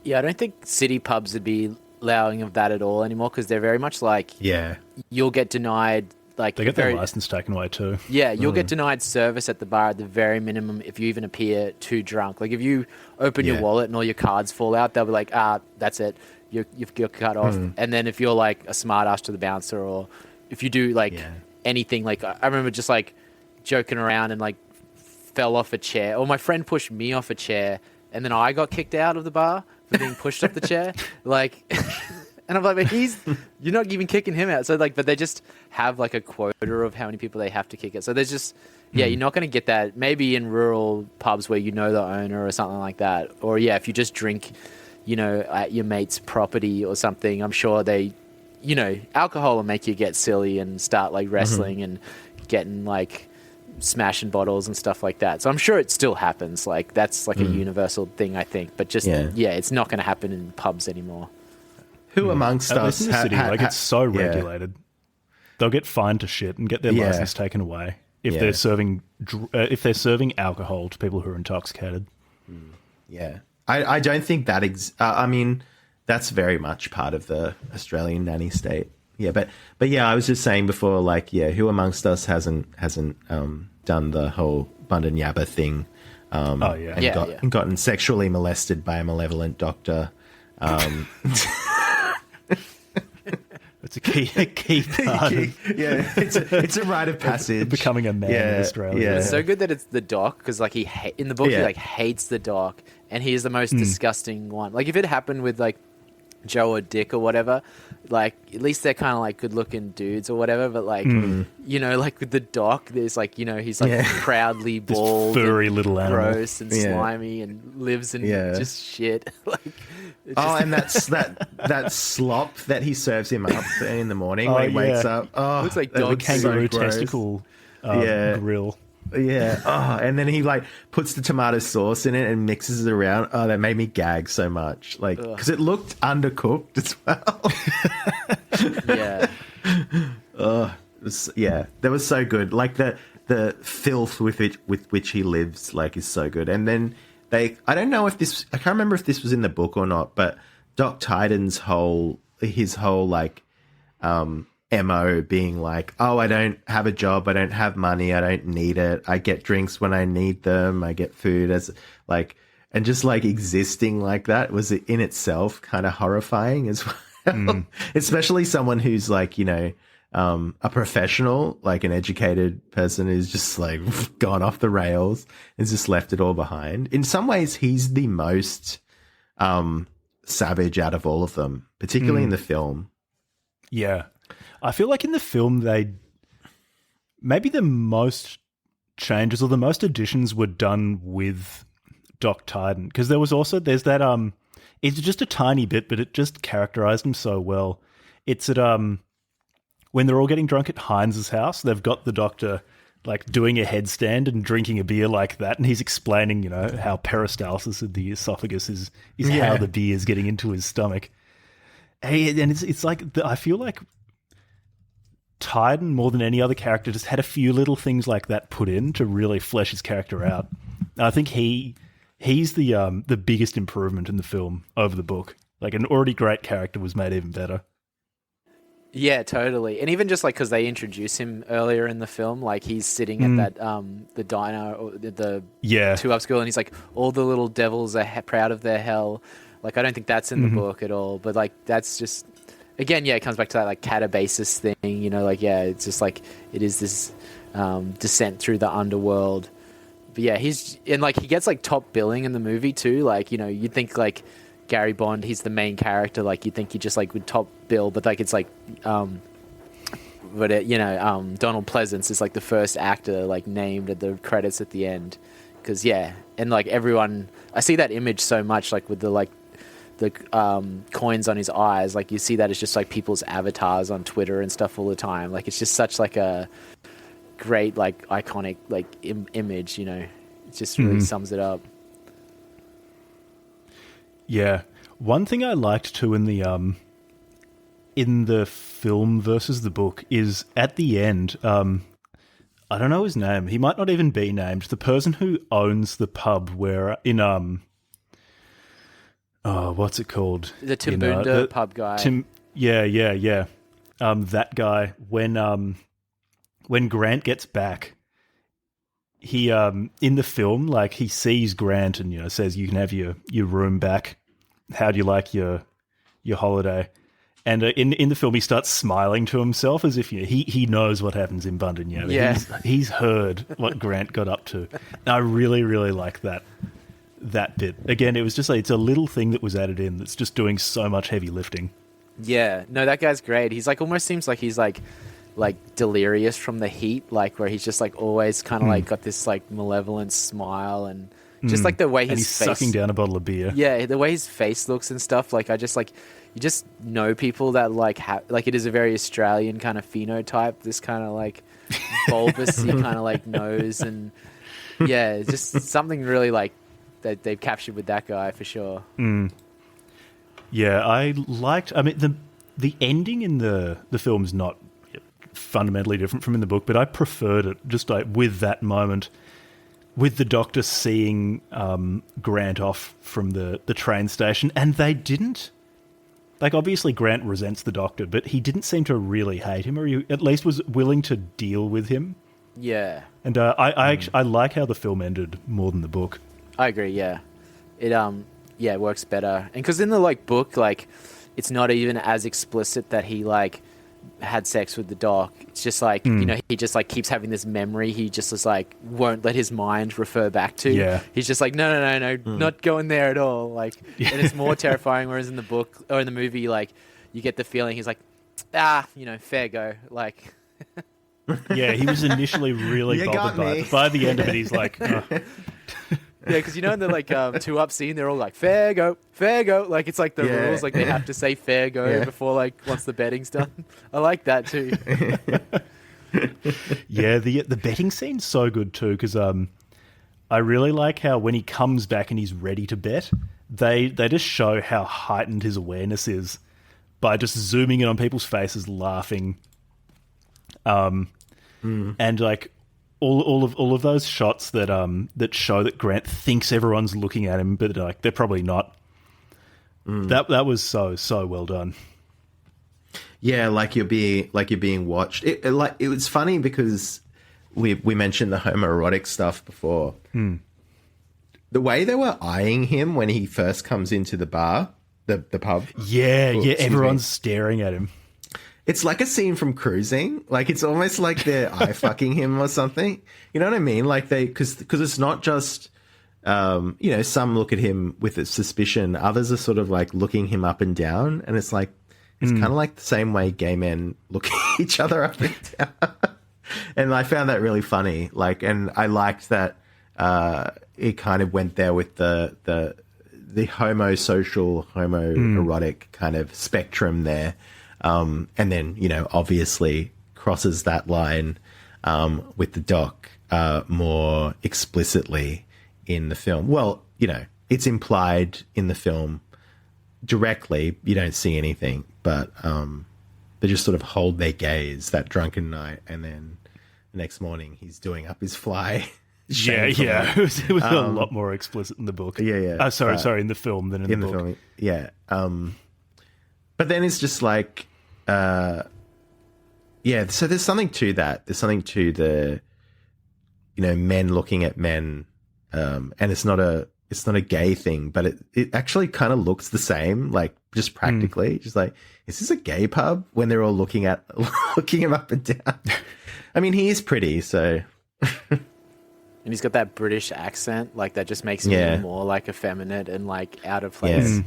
Yeah, I don't think city pubs would be allowing of that at all anymore, because they're very much like, you'll get denied. Like they get their license taken away too. Yeah, you'll get denied service at the bar at the very minimum if you even appear too drunk. Like if you open your wallet and all your cards fall out, they'll be like, that's it. You're cut off. And then if you're like a smart ass to the bouncer, or if you do like anything, like I remember just like joking around and like fell off a chair, or my friend pushed me off a chair and then I got kicked out of the bar for being pushed off the chair. Like, And I'm like, but you're not even kicking him out. So like, but they just have like a quota of how many people they have to kick it. So there's just, you're not going to get that. Maybe in rural pubs where you know the owner or something like that. Or if you just drink, at your mate's property or something, I'm sure they, alcohol will make you get silly and start like wrestling and getting like smashing bottles and stuff like that. So I'm sure it still happens. Like that's like a universal thing, I think. But just it's not going to happen in pubs anymore. Who amongst At us? least in the city, it's so regulated. They'll get fined to shit and get their license taken away if they're serving alcohol to people who are intoxicated. Yeah, I don't think that. I mean, that's very much part of the Australian nanny state. Yeah, but I was just saying before, like, who amongst us hasn't done the whole Bundan-Yabba thing? And gotten sexually molested by a malevolent doctor. It's a key part. It's a rite of passage. Becoming a man in Australia. Yeah. It's so good that it's the doc because like in the book he like hates the doc and he is the most disgusting one. Like if it happened with like Joe or Dick or whatever, like at least they're kind of like good looking dudes or whatever, but like like with the doc there's like he's like proudly bald, furry little animal, gross and slimy and lives in just shit. Like and that slop that he serves him up in the morning when he wakes up. Oh, looks like the dog kangaroo so testicle grill. Yeah. Oh, and then he like puts the tomato sauce in it and mixes it around. Oh, that made me gag so much. Like, because it looked undercooked as well. That was so good. Like the filth with which he lives, like, is so good. And then I don't know if this, I can't remember if this was in the book or not, but Doc Titan's whole like, MO being like, oh, I don't have a job, I don't have money, I don't need it, I get drinks when I need them, I get food as like, and just like existing like that was in itself kind of horrifying as well. Especially someone who's like, a professional, like an educated person who's just like gone off the rails and just left it all behind. In some ways, he's the most savage out of all of them, particularly in the film. Yeah. I feel like in the film, maybe the most changes or the most additions were done with Doc Titan, because there's that it's just a tiny bit, but it just characterized him so well. It's at when they're all getting drunk at Heinz's house, they've got the doctor like doing a headstand and drinking a beer like that, and he's explaining how peristalsis of the esophagus is how the beer is getting into his stomach. And it's like I feel like Titan, more than any other character, just had a few little things like that put in to really flesh his character out. I think he's the biggest improvement in the film over the book. Like an already great character was made even better. Yeah, totally. And even just like because they introduce him earlier in the film, like he's sitting at that the diner or the 2 Up school, and he's like, all the little devils are proud of their hell. Like I don't think that's in the book at all, but like that's just. Again, it comes back to that like catabasis thing, it's just like it is this descent through the underworld. But yeah, he gets like top billing in the movie too. Like, you'd think like Gary Bond, he's the main character. Like you'd think he just like would top bill, but like it's like, Donald Pleasance is like the first actor like named at the credits at the end. Because and like everyone, I see that image so much, like with the coins on his eyes, like you see that as just like people's avatars on Twitter and stuff all the time. Like it's just such like a great like iconic like image, it just really sums it up. Yeah, one thing I liked too in the film versus the book is at the end. I don't know his name. He might not even be named. The person who owns the pub where what's it called? The Timbunda pub guy. That guy. When Grant gets back, he in the film, like he sees Grant and says, "You can have your room back. How do you like your holiday?" And in the film, he starts smiling to himself as if he knows what happens in Bundan. He's heard what Grant got up to. And I really, really like that bit. Again, it was just like it's a little thing that was added in that's just doing so much heavy lifting. Yeah, no, that guy's great. He's like almost seems like he's like delirious from the heat, like where he's just like always kind of like got this like malevolent smile and just like the way and he's sucking down a bottle of beer. Yeah, the way his face looks and stuff. Like I just like you just know people that like like it is a very Australian kind of phenotype. This kind of like bulbousy kind of like nose and yeah, just something really like that they've captured with that guy for sure. Yeah, I mean, the ending in the film's not fundamentally different from in the book, but I preferred it just like with that moment, with the Doctor seeing Grant off from the train station, and they didn't. Like, obviously Grant resents the Doctor, but he didn't seem to really hate him, or he at least was willing to deal with him. Yeah. And I like how the film ended more than the book. I agree, yeah. It works better. And because in the like book, like it's not even as explicit that he like had sex with the doc. It's just like, you know, he just like keeps having this memory he just is like won't let his mind refer back to. Yeah. He's just like, no, not going there at all. Like, and it's more terrifying. Whereas in the book or in the movie, like you get the feeling he's like, fair go. Like, yeah, he was initially really bothered by it. But by the end of it, he's like, oh. Yeah, because you know in the like 2-Up scene, they're all like fair go. Like it's like the rules, like they have to say fair go before like once the betting's done. I like that too. Yeah, the betting scene's so good too because I really like how when he comes back and he's ready to bet, they just show how heightened his awareness is by just zooming in on people's faces, laughing, and like. All of those shots that that show that Grant thinks everyone's looking at him, but like they're probably not. That was so well done. Yeah, like you're being watched. It was funny because we mentioned the homoerotic stuff before. The way they were eyeing him when he first comes into the bar, the pub. Yeah, everyone's staring at him. It's like a scene from Cruising. Like, it's almost like they're eye-fucking him or something. You know what I mean? Like, because it's not just, some look at him with a suspicion. Others are sort of, like, looking him up and down. And it's like, it's kind of like the same way gay men look at each other up and down. And I found that really funny. Like, and I liked that it kind of went there with the homosocial, homoerotic kind of spectrum there. And then, obviously crosses that line with the doc more explicitly in the film. Well, it's implied in the film directly. You don't see anything, but they just sort of hold their gaze that drunken night, and then the next morning he's doing up his fly. Yeah. It was a lot more explicit in the book. Yeah. Sorry, in the film than in the book. Film, yeah. But then it's just like, so there's something to that. There's something to the, men looking at men, and it's not a gay thing, but it actually kind of looks the same, like just practically, just like, is this a gay pub when they're all looking him up and down? I mean, he is pretty, so. And he's got that British accent, like that just makes him even more like effeminate and like out of place. Yeah.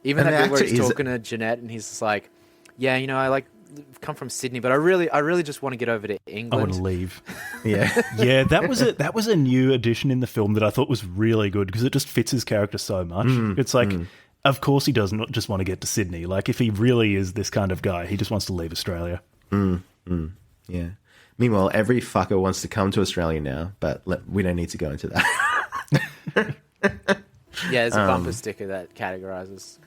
Even that bit where he's talking to Jeanette and he's just like, yeah, I like come from Sydney, but I really just want to get over to England. I want to leave. Yeah. Yeah, that was a new addition in the film that I thought was really good because it just fits his character so much. It's like, of course he doesn't just want to get to Sydney. Like if he really is this kind of guy, he just wants to leave Australia. Yeah. Meanwhile, every fucker wants to come to Australia now, but we don't need to go into that. Yeah, there's a bumper sticker that categorizes.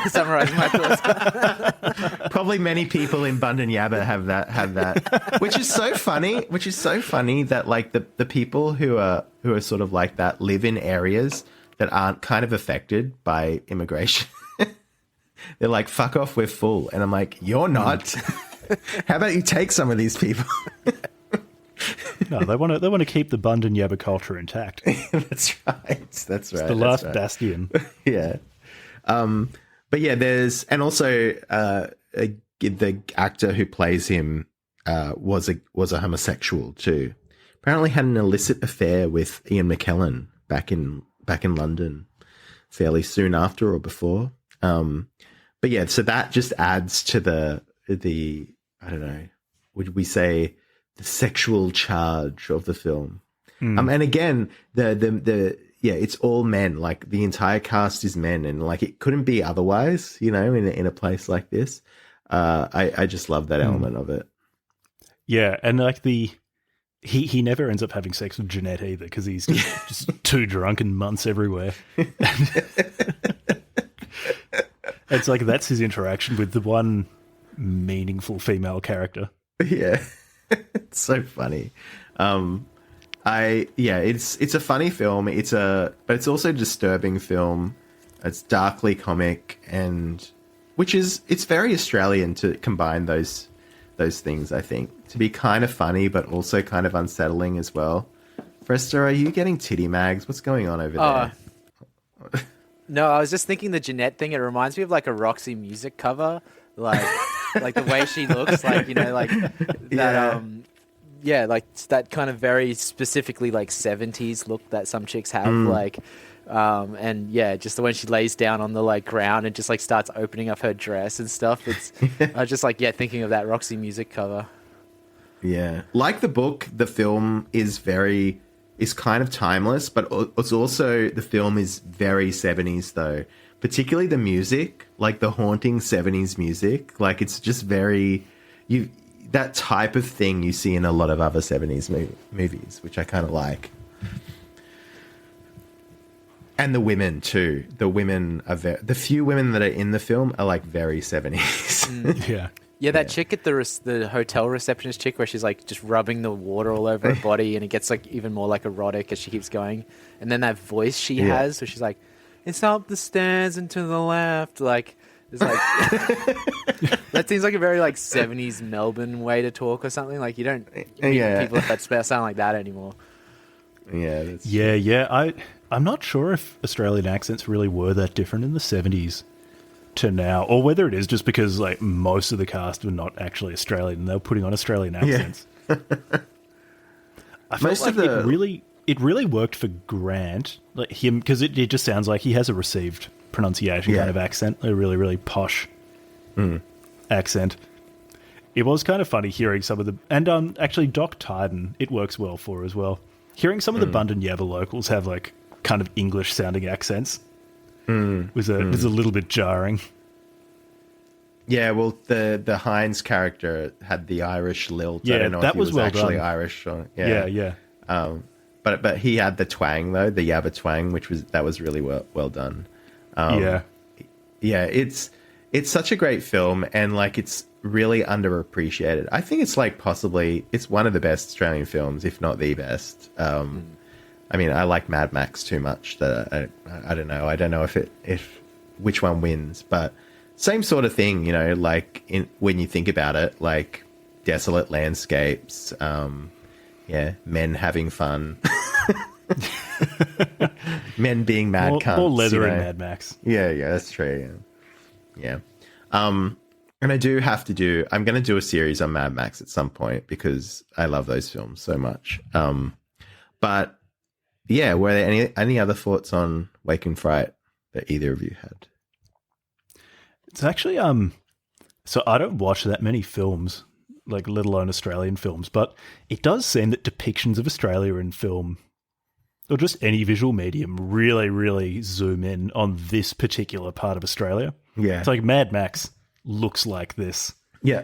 Summarizing my thoughts. Probably many people in Bundan Yabba have that. Which is so funny that like the people who are sort of like that live in areas that aren't kind of affected by immigration. They're like, fuck off, we're full. And I'm like, you're not. How about you take some of these people? No, they want to keep the Bundan Yabba culture intact. That's right. It's the last bastion. Yeah. But yeah, and also the actor who plays him was a homosexual too. Apparently had an illicit affair with Ian McKellen back in London fairly soon after or before. But but yeah, so that just adds to the I don't know, would we say the sexual charge of the film. And again, the it's all men. Like the entire cast is men, and like it couldn't be otherwise. You know, in a place like this, I just love that element of it. Yeah, and like he never ends up having sex with Jeanette either because he's just too drunk and munts everywhere. It's like that's his interaction with the one meaningful female character. Yeah, it's so funny. It's a funny film. But it's also a disturbing film. It's darkly comic, and it's very Australian to combine those things. I think to be kind of funny, but also kind of unsettling as well. Frester, are you getting titty mags? What's going on over there? No, I was just thinking the Jeanette thing. It reminds me of like a Roxy Music cover, like the way she looks, like like that. Like that kind of very specifically like 70s look that some chicks have, just the way she lays down on the like ground and just like starts opening up her dress and stuff. It's I was just like thinking of that Roxy Music cover. Yeah, like the book, the film is kind of timeless, but it's also the film is very 70s though, particularly the music, like the haunting 70s music, like it's just very that type of thing you see in a lot of other 70s movies, which I kind of like. And the women too. The women are the few women that are in the film are like very 70s. Yeah, that chick at the hotel receptionist chick where she's like just rubbing the water all over her body and it gets like even more like erotic as she keeps going. And then that voice she has where she's like, it's up the stairs and to the left, like it's like that seems like a very like 70s Melbourne way to talk or something. Like you don't meet people that sound like that anymore. I'm not sure if Australian accents really were that different in the 70s to now, or whether it is just because like most of the cast were not actually Australian and they were putting on Australian accents. I felt like it really worked for Grant, like him, because it just sounds like he has a received pronunciation kind of accent, a really, really posh accent. It was kind of funny hearing some of the... And actually, Doc Tyden, it works well for as well. Hearing some of the Bundan Yabba locals have like kind of English-sounding accents was a little bit jarring. Yeah, well, the Hines character had the Irish lilt. Yeah, I don't know that if he was well actually done. Irish. Or, Yeah. But he had the twang though, the Yabba twang, that was really well done. It's such a great film, and like it's really underappreciated. I think it's like possibly it's one of the best Australian films, if not the best. I mean, I like Mad Max too much that I don't know. I don't know if which one wins, but same sort of thing, like when you think about it, like desolate landscapes, men having fun. Men being mad cunts. More leather in Mad Max. Yeah, that's true. Yeah. And I'm going to do a series on Mad Max at some point because I love those films so much. But yeah, were there any other thoughts on Wake in Fright that either of you had? It's actually, so I don't watch that many films, like let alone Australian films, but it does seem that depictions of Australia in film, or just any visual medium, really, really zoom in on this particular part of Australia. Yeah. It's like Mad Max looks like this. Yeah.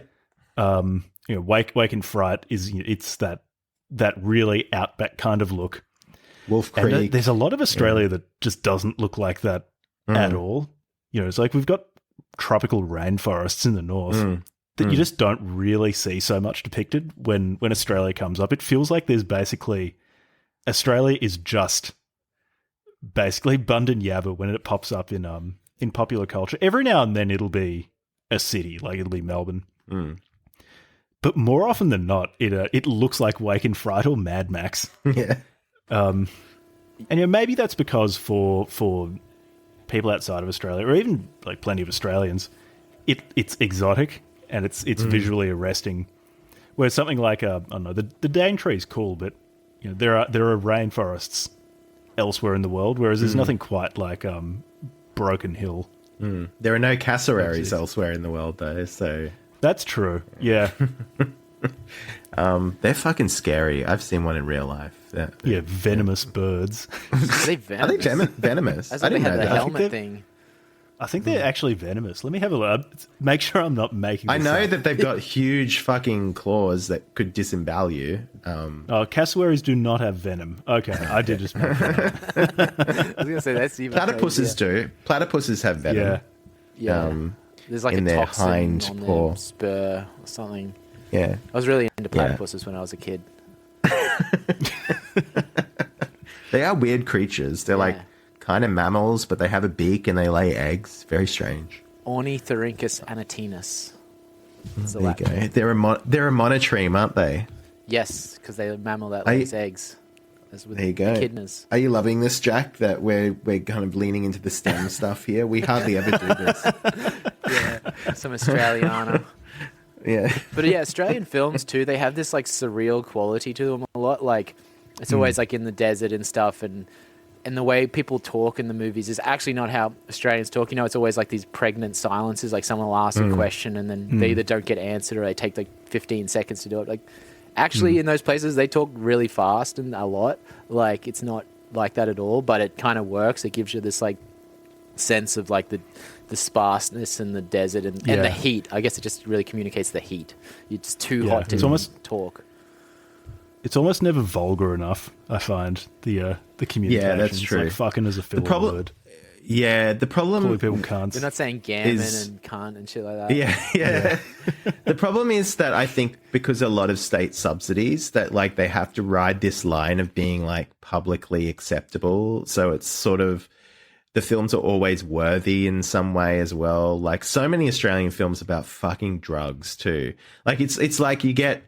Wake in Fright it's that really outback kind of look. Wolf Creek. And there's a lot of Australia that just doesn't look like that at all. It's like we've got tropical rainforests in the north that you just don't really see so much depicted when Australia comes up. It feels like there's basically... Australia is just basically Bundan Yabba when it pops up in popular culture. Every now and then it'll be a city, like it'll be Melbourne. But more often than not, it looks like Wake in Fright or Mad Max. Yeah. And maybe that's because for people outside of Australia, or even like plenty of Australians, it's exotic and it's visually arresting. Whereas something like I don't know, the Daintree is cool, but there are rainforests elsewhere in the world, whereas there's nothing quite like Broken Hill There are no cassowaries elsewhere in the world, though, so... That's true, yeah. They're fucking scary. I've seen one in real life. Yeah, venomous birds. Are they venomous? Are they venomous? I didn't know the helmet thing. I think they're actually venomous. Let me have a look. Make sure I'm not making this I know up. that they've got huge fucking claws that could disembowel you. Cassowaries do not have venom. Okay, I did just make that up. I was going to say, that's even Platypuses do. Platypuses have venom. Yeah. There's like in a their toxin hind on paw. their spur or something. Yeah. I was really into platypuses when I was a kid. They are weird creatures. They're like kind of mammals, but they have a beak and they lay eggs. Very strange. Ornithorhynchus anatinus. There you go. They're a monotreme, aren't they? Yes, because they're a mammal that lays eggs. As with there you go. echidnas. Are you loving this, Jack, that we're kind of leaning into the STEM stuff here? We hardly ever do this. Yeah, some Australiana. Yeah. But yeah, Australian films too, they have this like surreal quality to them a lot. Like it's always like in the desert and stuff, and the way people talk in the movies is actually not how Australians talk. You know, it's always like these pregnant silences, like someone will ask a question and then they either don't get answered or they take like 15 seconds to do it. Like actually in those places they talk really fast and a lot. Like it's not like that at all, but it kind of works. It gives you this like sense of like the sparseness and the desert and the heat. I guess it just really communicates the heat. It's too hot to talk. It's almost never vulgar enough, I find, the communication. Yeah, that's true. It's like fucking as a filler word. Yeah, the problem... Calling people cunts. They're not saying gammon and cunt and shit like that. Yeah. The problem is that I think because a lot of state subsidies, that like they have to ride this line of being like publicly acceptable. So it's sort of... The films are always worthy in some way as well. Like so many Australian films about fucking drugs too. Like it's like you get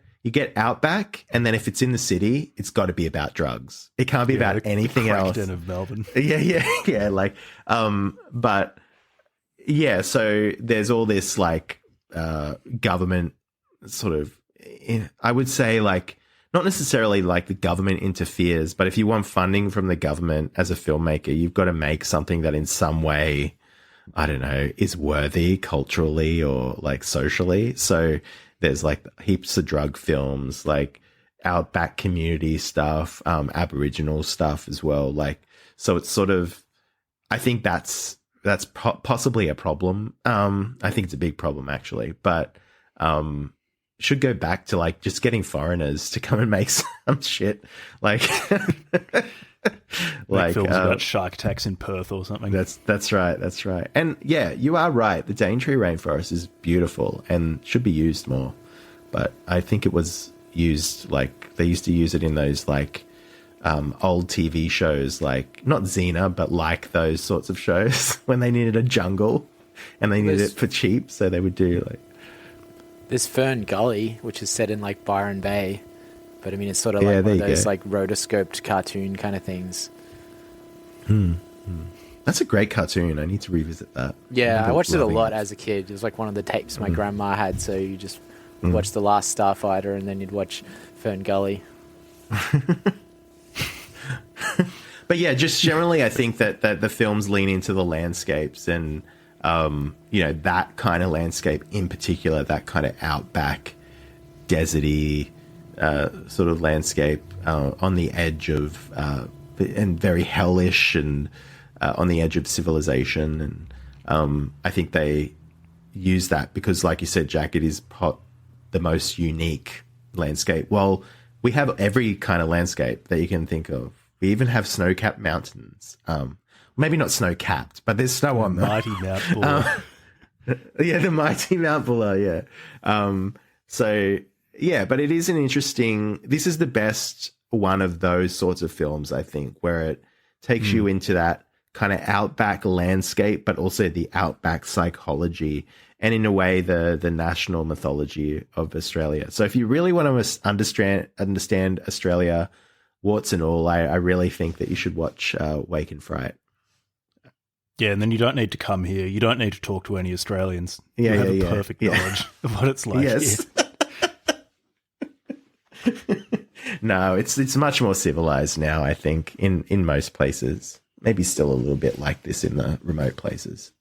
Outback, and then if it's in the city, it's got to be about drugs. It can't be about anything else. Of Melbourne. Yeah. Like, but yeah. So there's all this like government sort of. I would say like not necessarily like the government interferes, but if you want funding from the government as a filmmaker, you've got to make something that in some way, I don't know, is worthy culturally or like socially. So there's like heaps of drug films, like outback community stuff, Aboriginal stuff as well. Like, so it's sort of, I think that's possibly a problem. I think it's a big problem actually, but should go back to like just getting foreigners to come and make some shit like like films about shark attacks in Perth or something. That's right. And yeah, you are right. The Daintree rainforest is beautiful and should be used more. But I think it was used like they used to use it in those like old TV shows, like not Xena, but like those sorts of shows when they needed a jungle and they needed it for cheap, so they would do like. There's Fern Gully, which is set in like Byron Bay, but I mean it's sort of like one of those like rotoscoped cartoon kind of things. That's a great cartoon. I need to revisit that. Yeah, I watched it a lot as a kid. It was like one of the tapes my grandma had, so you just watch The Last Starfighter and then you'd watch Fern Gully. But yeah, just generally I think that the films lean into the landscapes and that kind of landscape in particular, that kind of outback, deserty sort of landscape on the edge of, and very hellish and on the edge of civilization. And I think they use that because, like you said, Jack, it is the most unique landscape. Well, we have every kind of landscape that you can think of. We even have snow-capped mountains. Maybe not snow-capped, but there's snow on them. Mighty Mount Buller. Yeah, the mighty Mount Buller, yeah. So, yeah, but it is an interesting... This is the best one of those sorts of films, I think, where it takes you into that kind of outback landscape, but also the outback psychology and, in a way, the national mythology of Australia. So if you really want to understand Australia, warts and all, I really think that you should watch Wake in Fright. Yeah, and then you don't need to come here. You don't need to talk to any Australians. You have a perfect knowledge of what it's like. Yes. No, it's much more civilized now, I think, in most places. Maybe still a little bit like this in the remote places.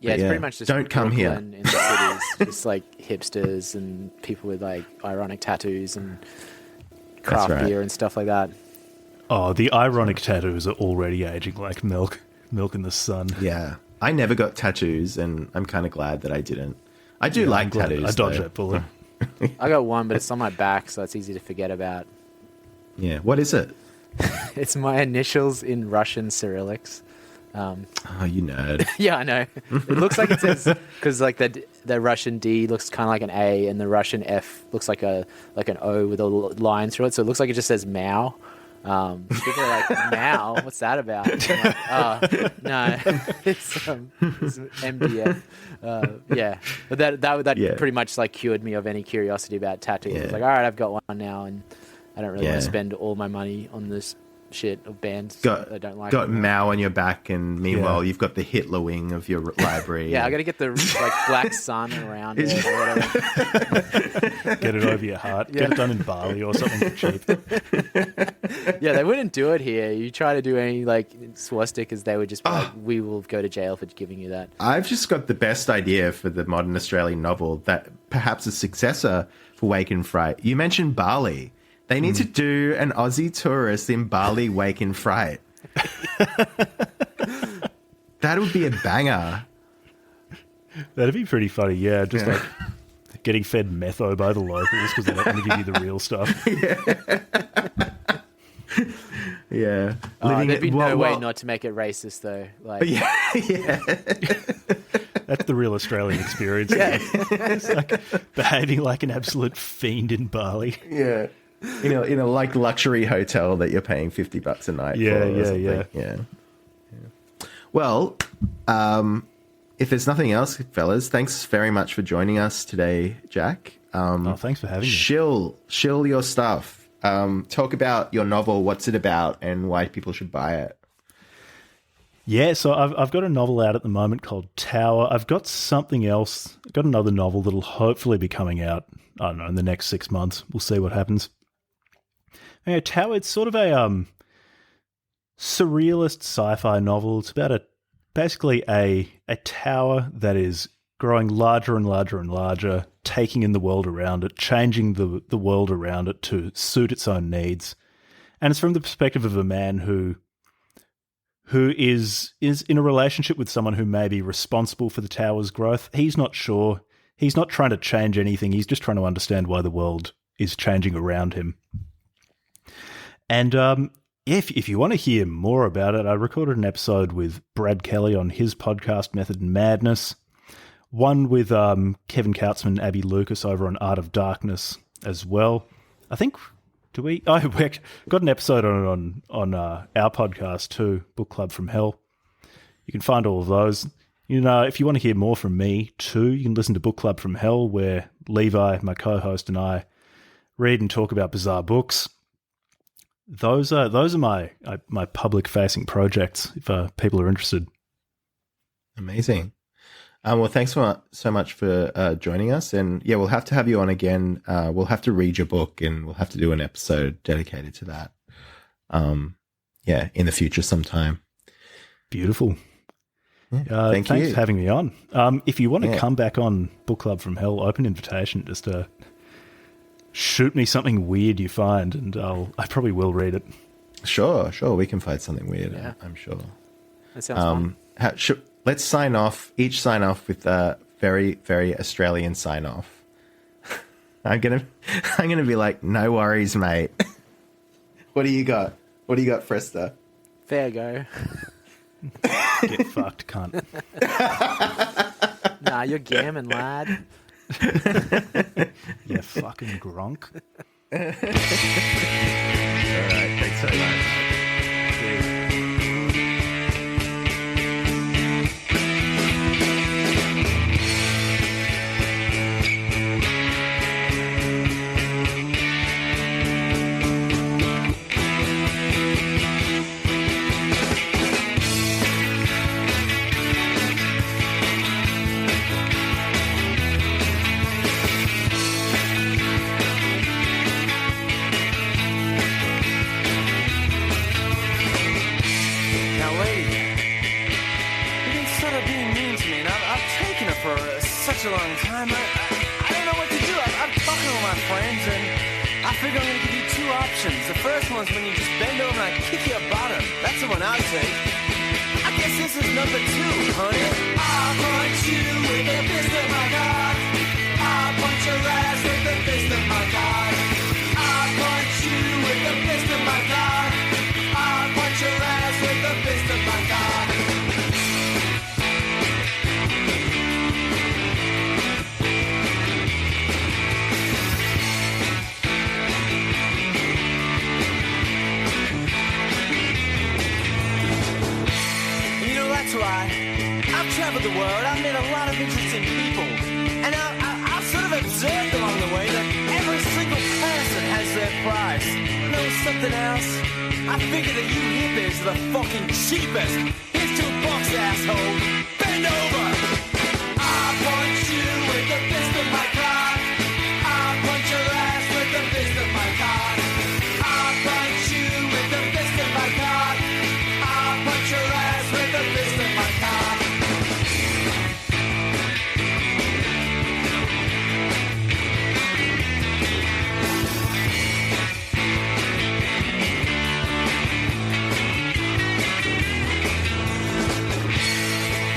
Yeah, it's yeah, pretty much just don't come here. Brooklyn in the cities, just like hipsters and people with like ironic tattoos and craft beer and stuff like that. Oh, the ironic tattoos are already aging like milk in the sun. Yeah, I never got tattoos, and I'm kind of glad that I didn't. I do like tattoos. I dodged that bullet. I got one, but it's on my back, so it's easy to forget about. Yeah, what is it? It's my initials in Russian Cyrillics. Oh, you nerd. Yeah, I know. It looks like it says, because like the Russian D looks kind of like an A, and the Russian F looks like an O with a line through it. So it looks like it just says Mao. People are like, Mao? What's that about? I'm like, oh, no, it's MDF. Yeah, but that pretty much like cured me of any curiosity about tattoos. Yeah. I was like, all right, I've got one now, and I don't really want to spend all my money on this shit of bands that I don't like. Got Mao on your back, and meanwhile you've got the Hitler wing of your library. Yeah, I got to get the like black sun around it or whatever. Get it over your heart. Get it done in Bali or something cheap. Yeah, they wouldn't do it here. You try to do any like swastikas, they would just be like, we will go to jail for giving you that. I've just got the best idea for the modern Australian novel, that perhaps a successor for Wake in Fright. You mentioned Bali. They need to do an Aussie tourist in Bali Wake in Fright. That would be a banger. That'd be pretty funny, yeah. Just like getting fed metho by the locals because they don't want to give you the real stuff. Yeah. There'd be no way not to make it racist, though. Like, yeah. That's the real Australian experience. Yeah. It's like behaving like an absolute fiend in Bali. Yeah. In a like luxury hotel that you're paying $50 a night for. Yeah. Well, if there's nothing else, fellas, thanks very much for joining us today, Jack. Thanks for having me. Shill your stuff. Talk about your novel, what's it about, and why people should buy it. Yeah, so I've got a novel out at the moment called Tower. I've got something else. I've got another novel that'll hopefully be coming out, I don't know, in the next 6 months. We'll see what happens. Anyway, Tower, it's sort of a surrealist sci-fi novel. It's about basically a tower that is growing larger and larger and larger, taking in the world around it, changing the world around it to suit its own needs. And it's from the perspective of a man who is in a relationship with someone who may be responsible for the tower's growth. He's not sure. He's not trying to change anything. He's just trying to understand why the world is changing around him. And if you want to hear more about it, I recorded an episode with Brad Kelly on his podcast, Method and Madness. One with Kevin Kautzman and Abby Lucas over on Art of Darkness as well. I think, we got an episode on our podcast too, Book Club from Hell. You can find all of those. If you want to hear more from me too, you can listen to Book Club from Hell, where Levi, my co-host, and I read and talk about bizarre books. Those are my public-facing projects, if people are interested. Amazing. Well, thanks so much for joining us. And yeah, we'll have to have you on again. We'll have to read your book, and we'll have to do an episode dedicated to that. In the future sometime. Beautiful. Yeah, thanks for having me on. If you want to come back on Book Club from Hell, open invitation, just to shoot me something weird you find, and I probably will read it. Sure. We can find something weird. Yeah. I'm sure. That sounds fun. Let's sign off. Each sign off with a very, very Australian sign off. I'm gonna be like, no worries, mate. What do you got? What do you got, Fresta? Fair go. Get fucked, cunt. Nah, you're gammon, lad. You fucking gronk. All right, thanks so much. Cheers. Now wait, you've been sort of being mean to me, and such a long time. I don't know what to do. I'm talking to my friends, and I figure I'm going to give you two options. The first one's when you just bend over and I kick your bottom. That's the one I'll take. I guess this is number two, honey. I'll punch you with the fist of my God. I'll punch your ass with the fist of my God. I'll punch you with the fist of my God. I'll punch your ass with the fist of my God. That's why I've traveled the world, I've met a lot of interesting people, and I've sort of observed along the way that every single person has their price. You know something else? I figure that you hippies are the fucking cheapest. Here's $2, asshole. Bend over! I'll punch you with the fist of my cock. I'll punch your ass with the fist of my cock. I'll punch you with the fist of my cock. I'll punch your ass with the fist of my cock.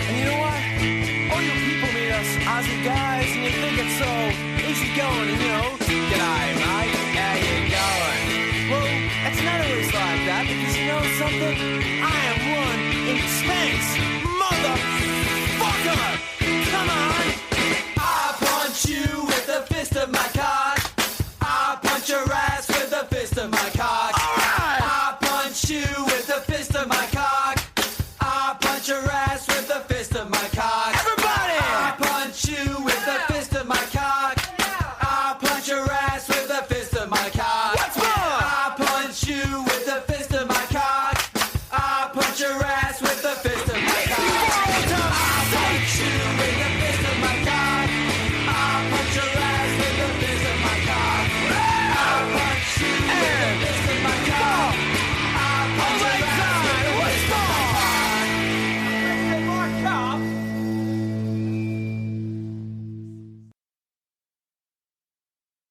And you know what? All you people meet us Aussie guys, and you think it's so easy going, and you know, g'day mate, how you going? Well, it's not always like that, because you know something? I am one intense motherfucker!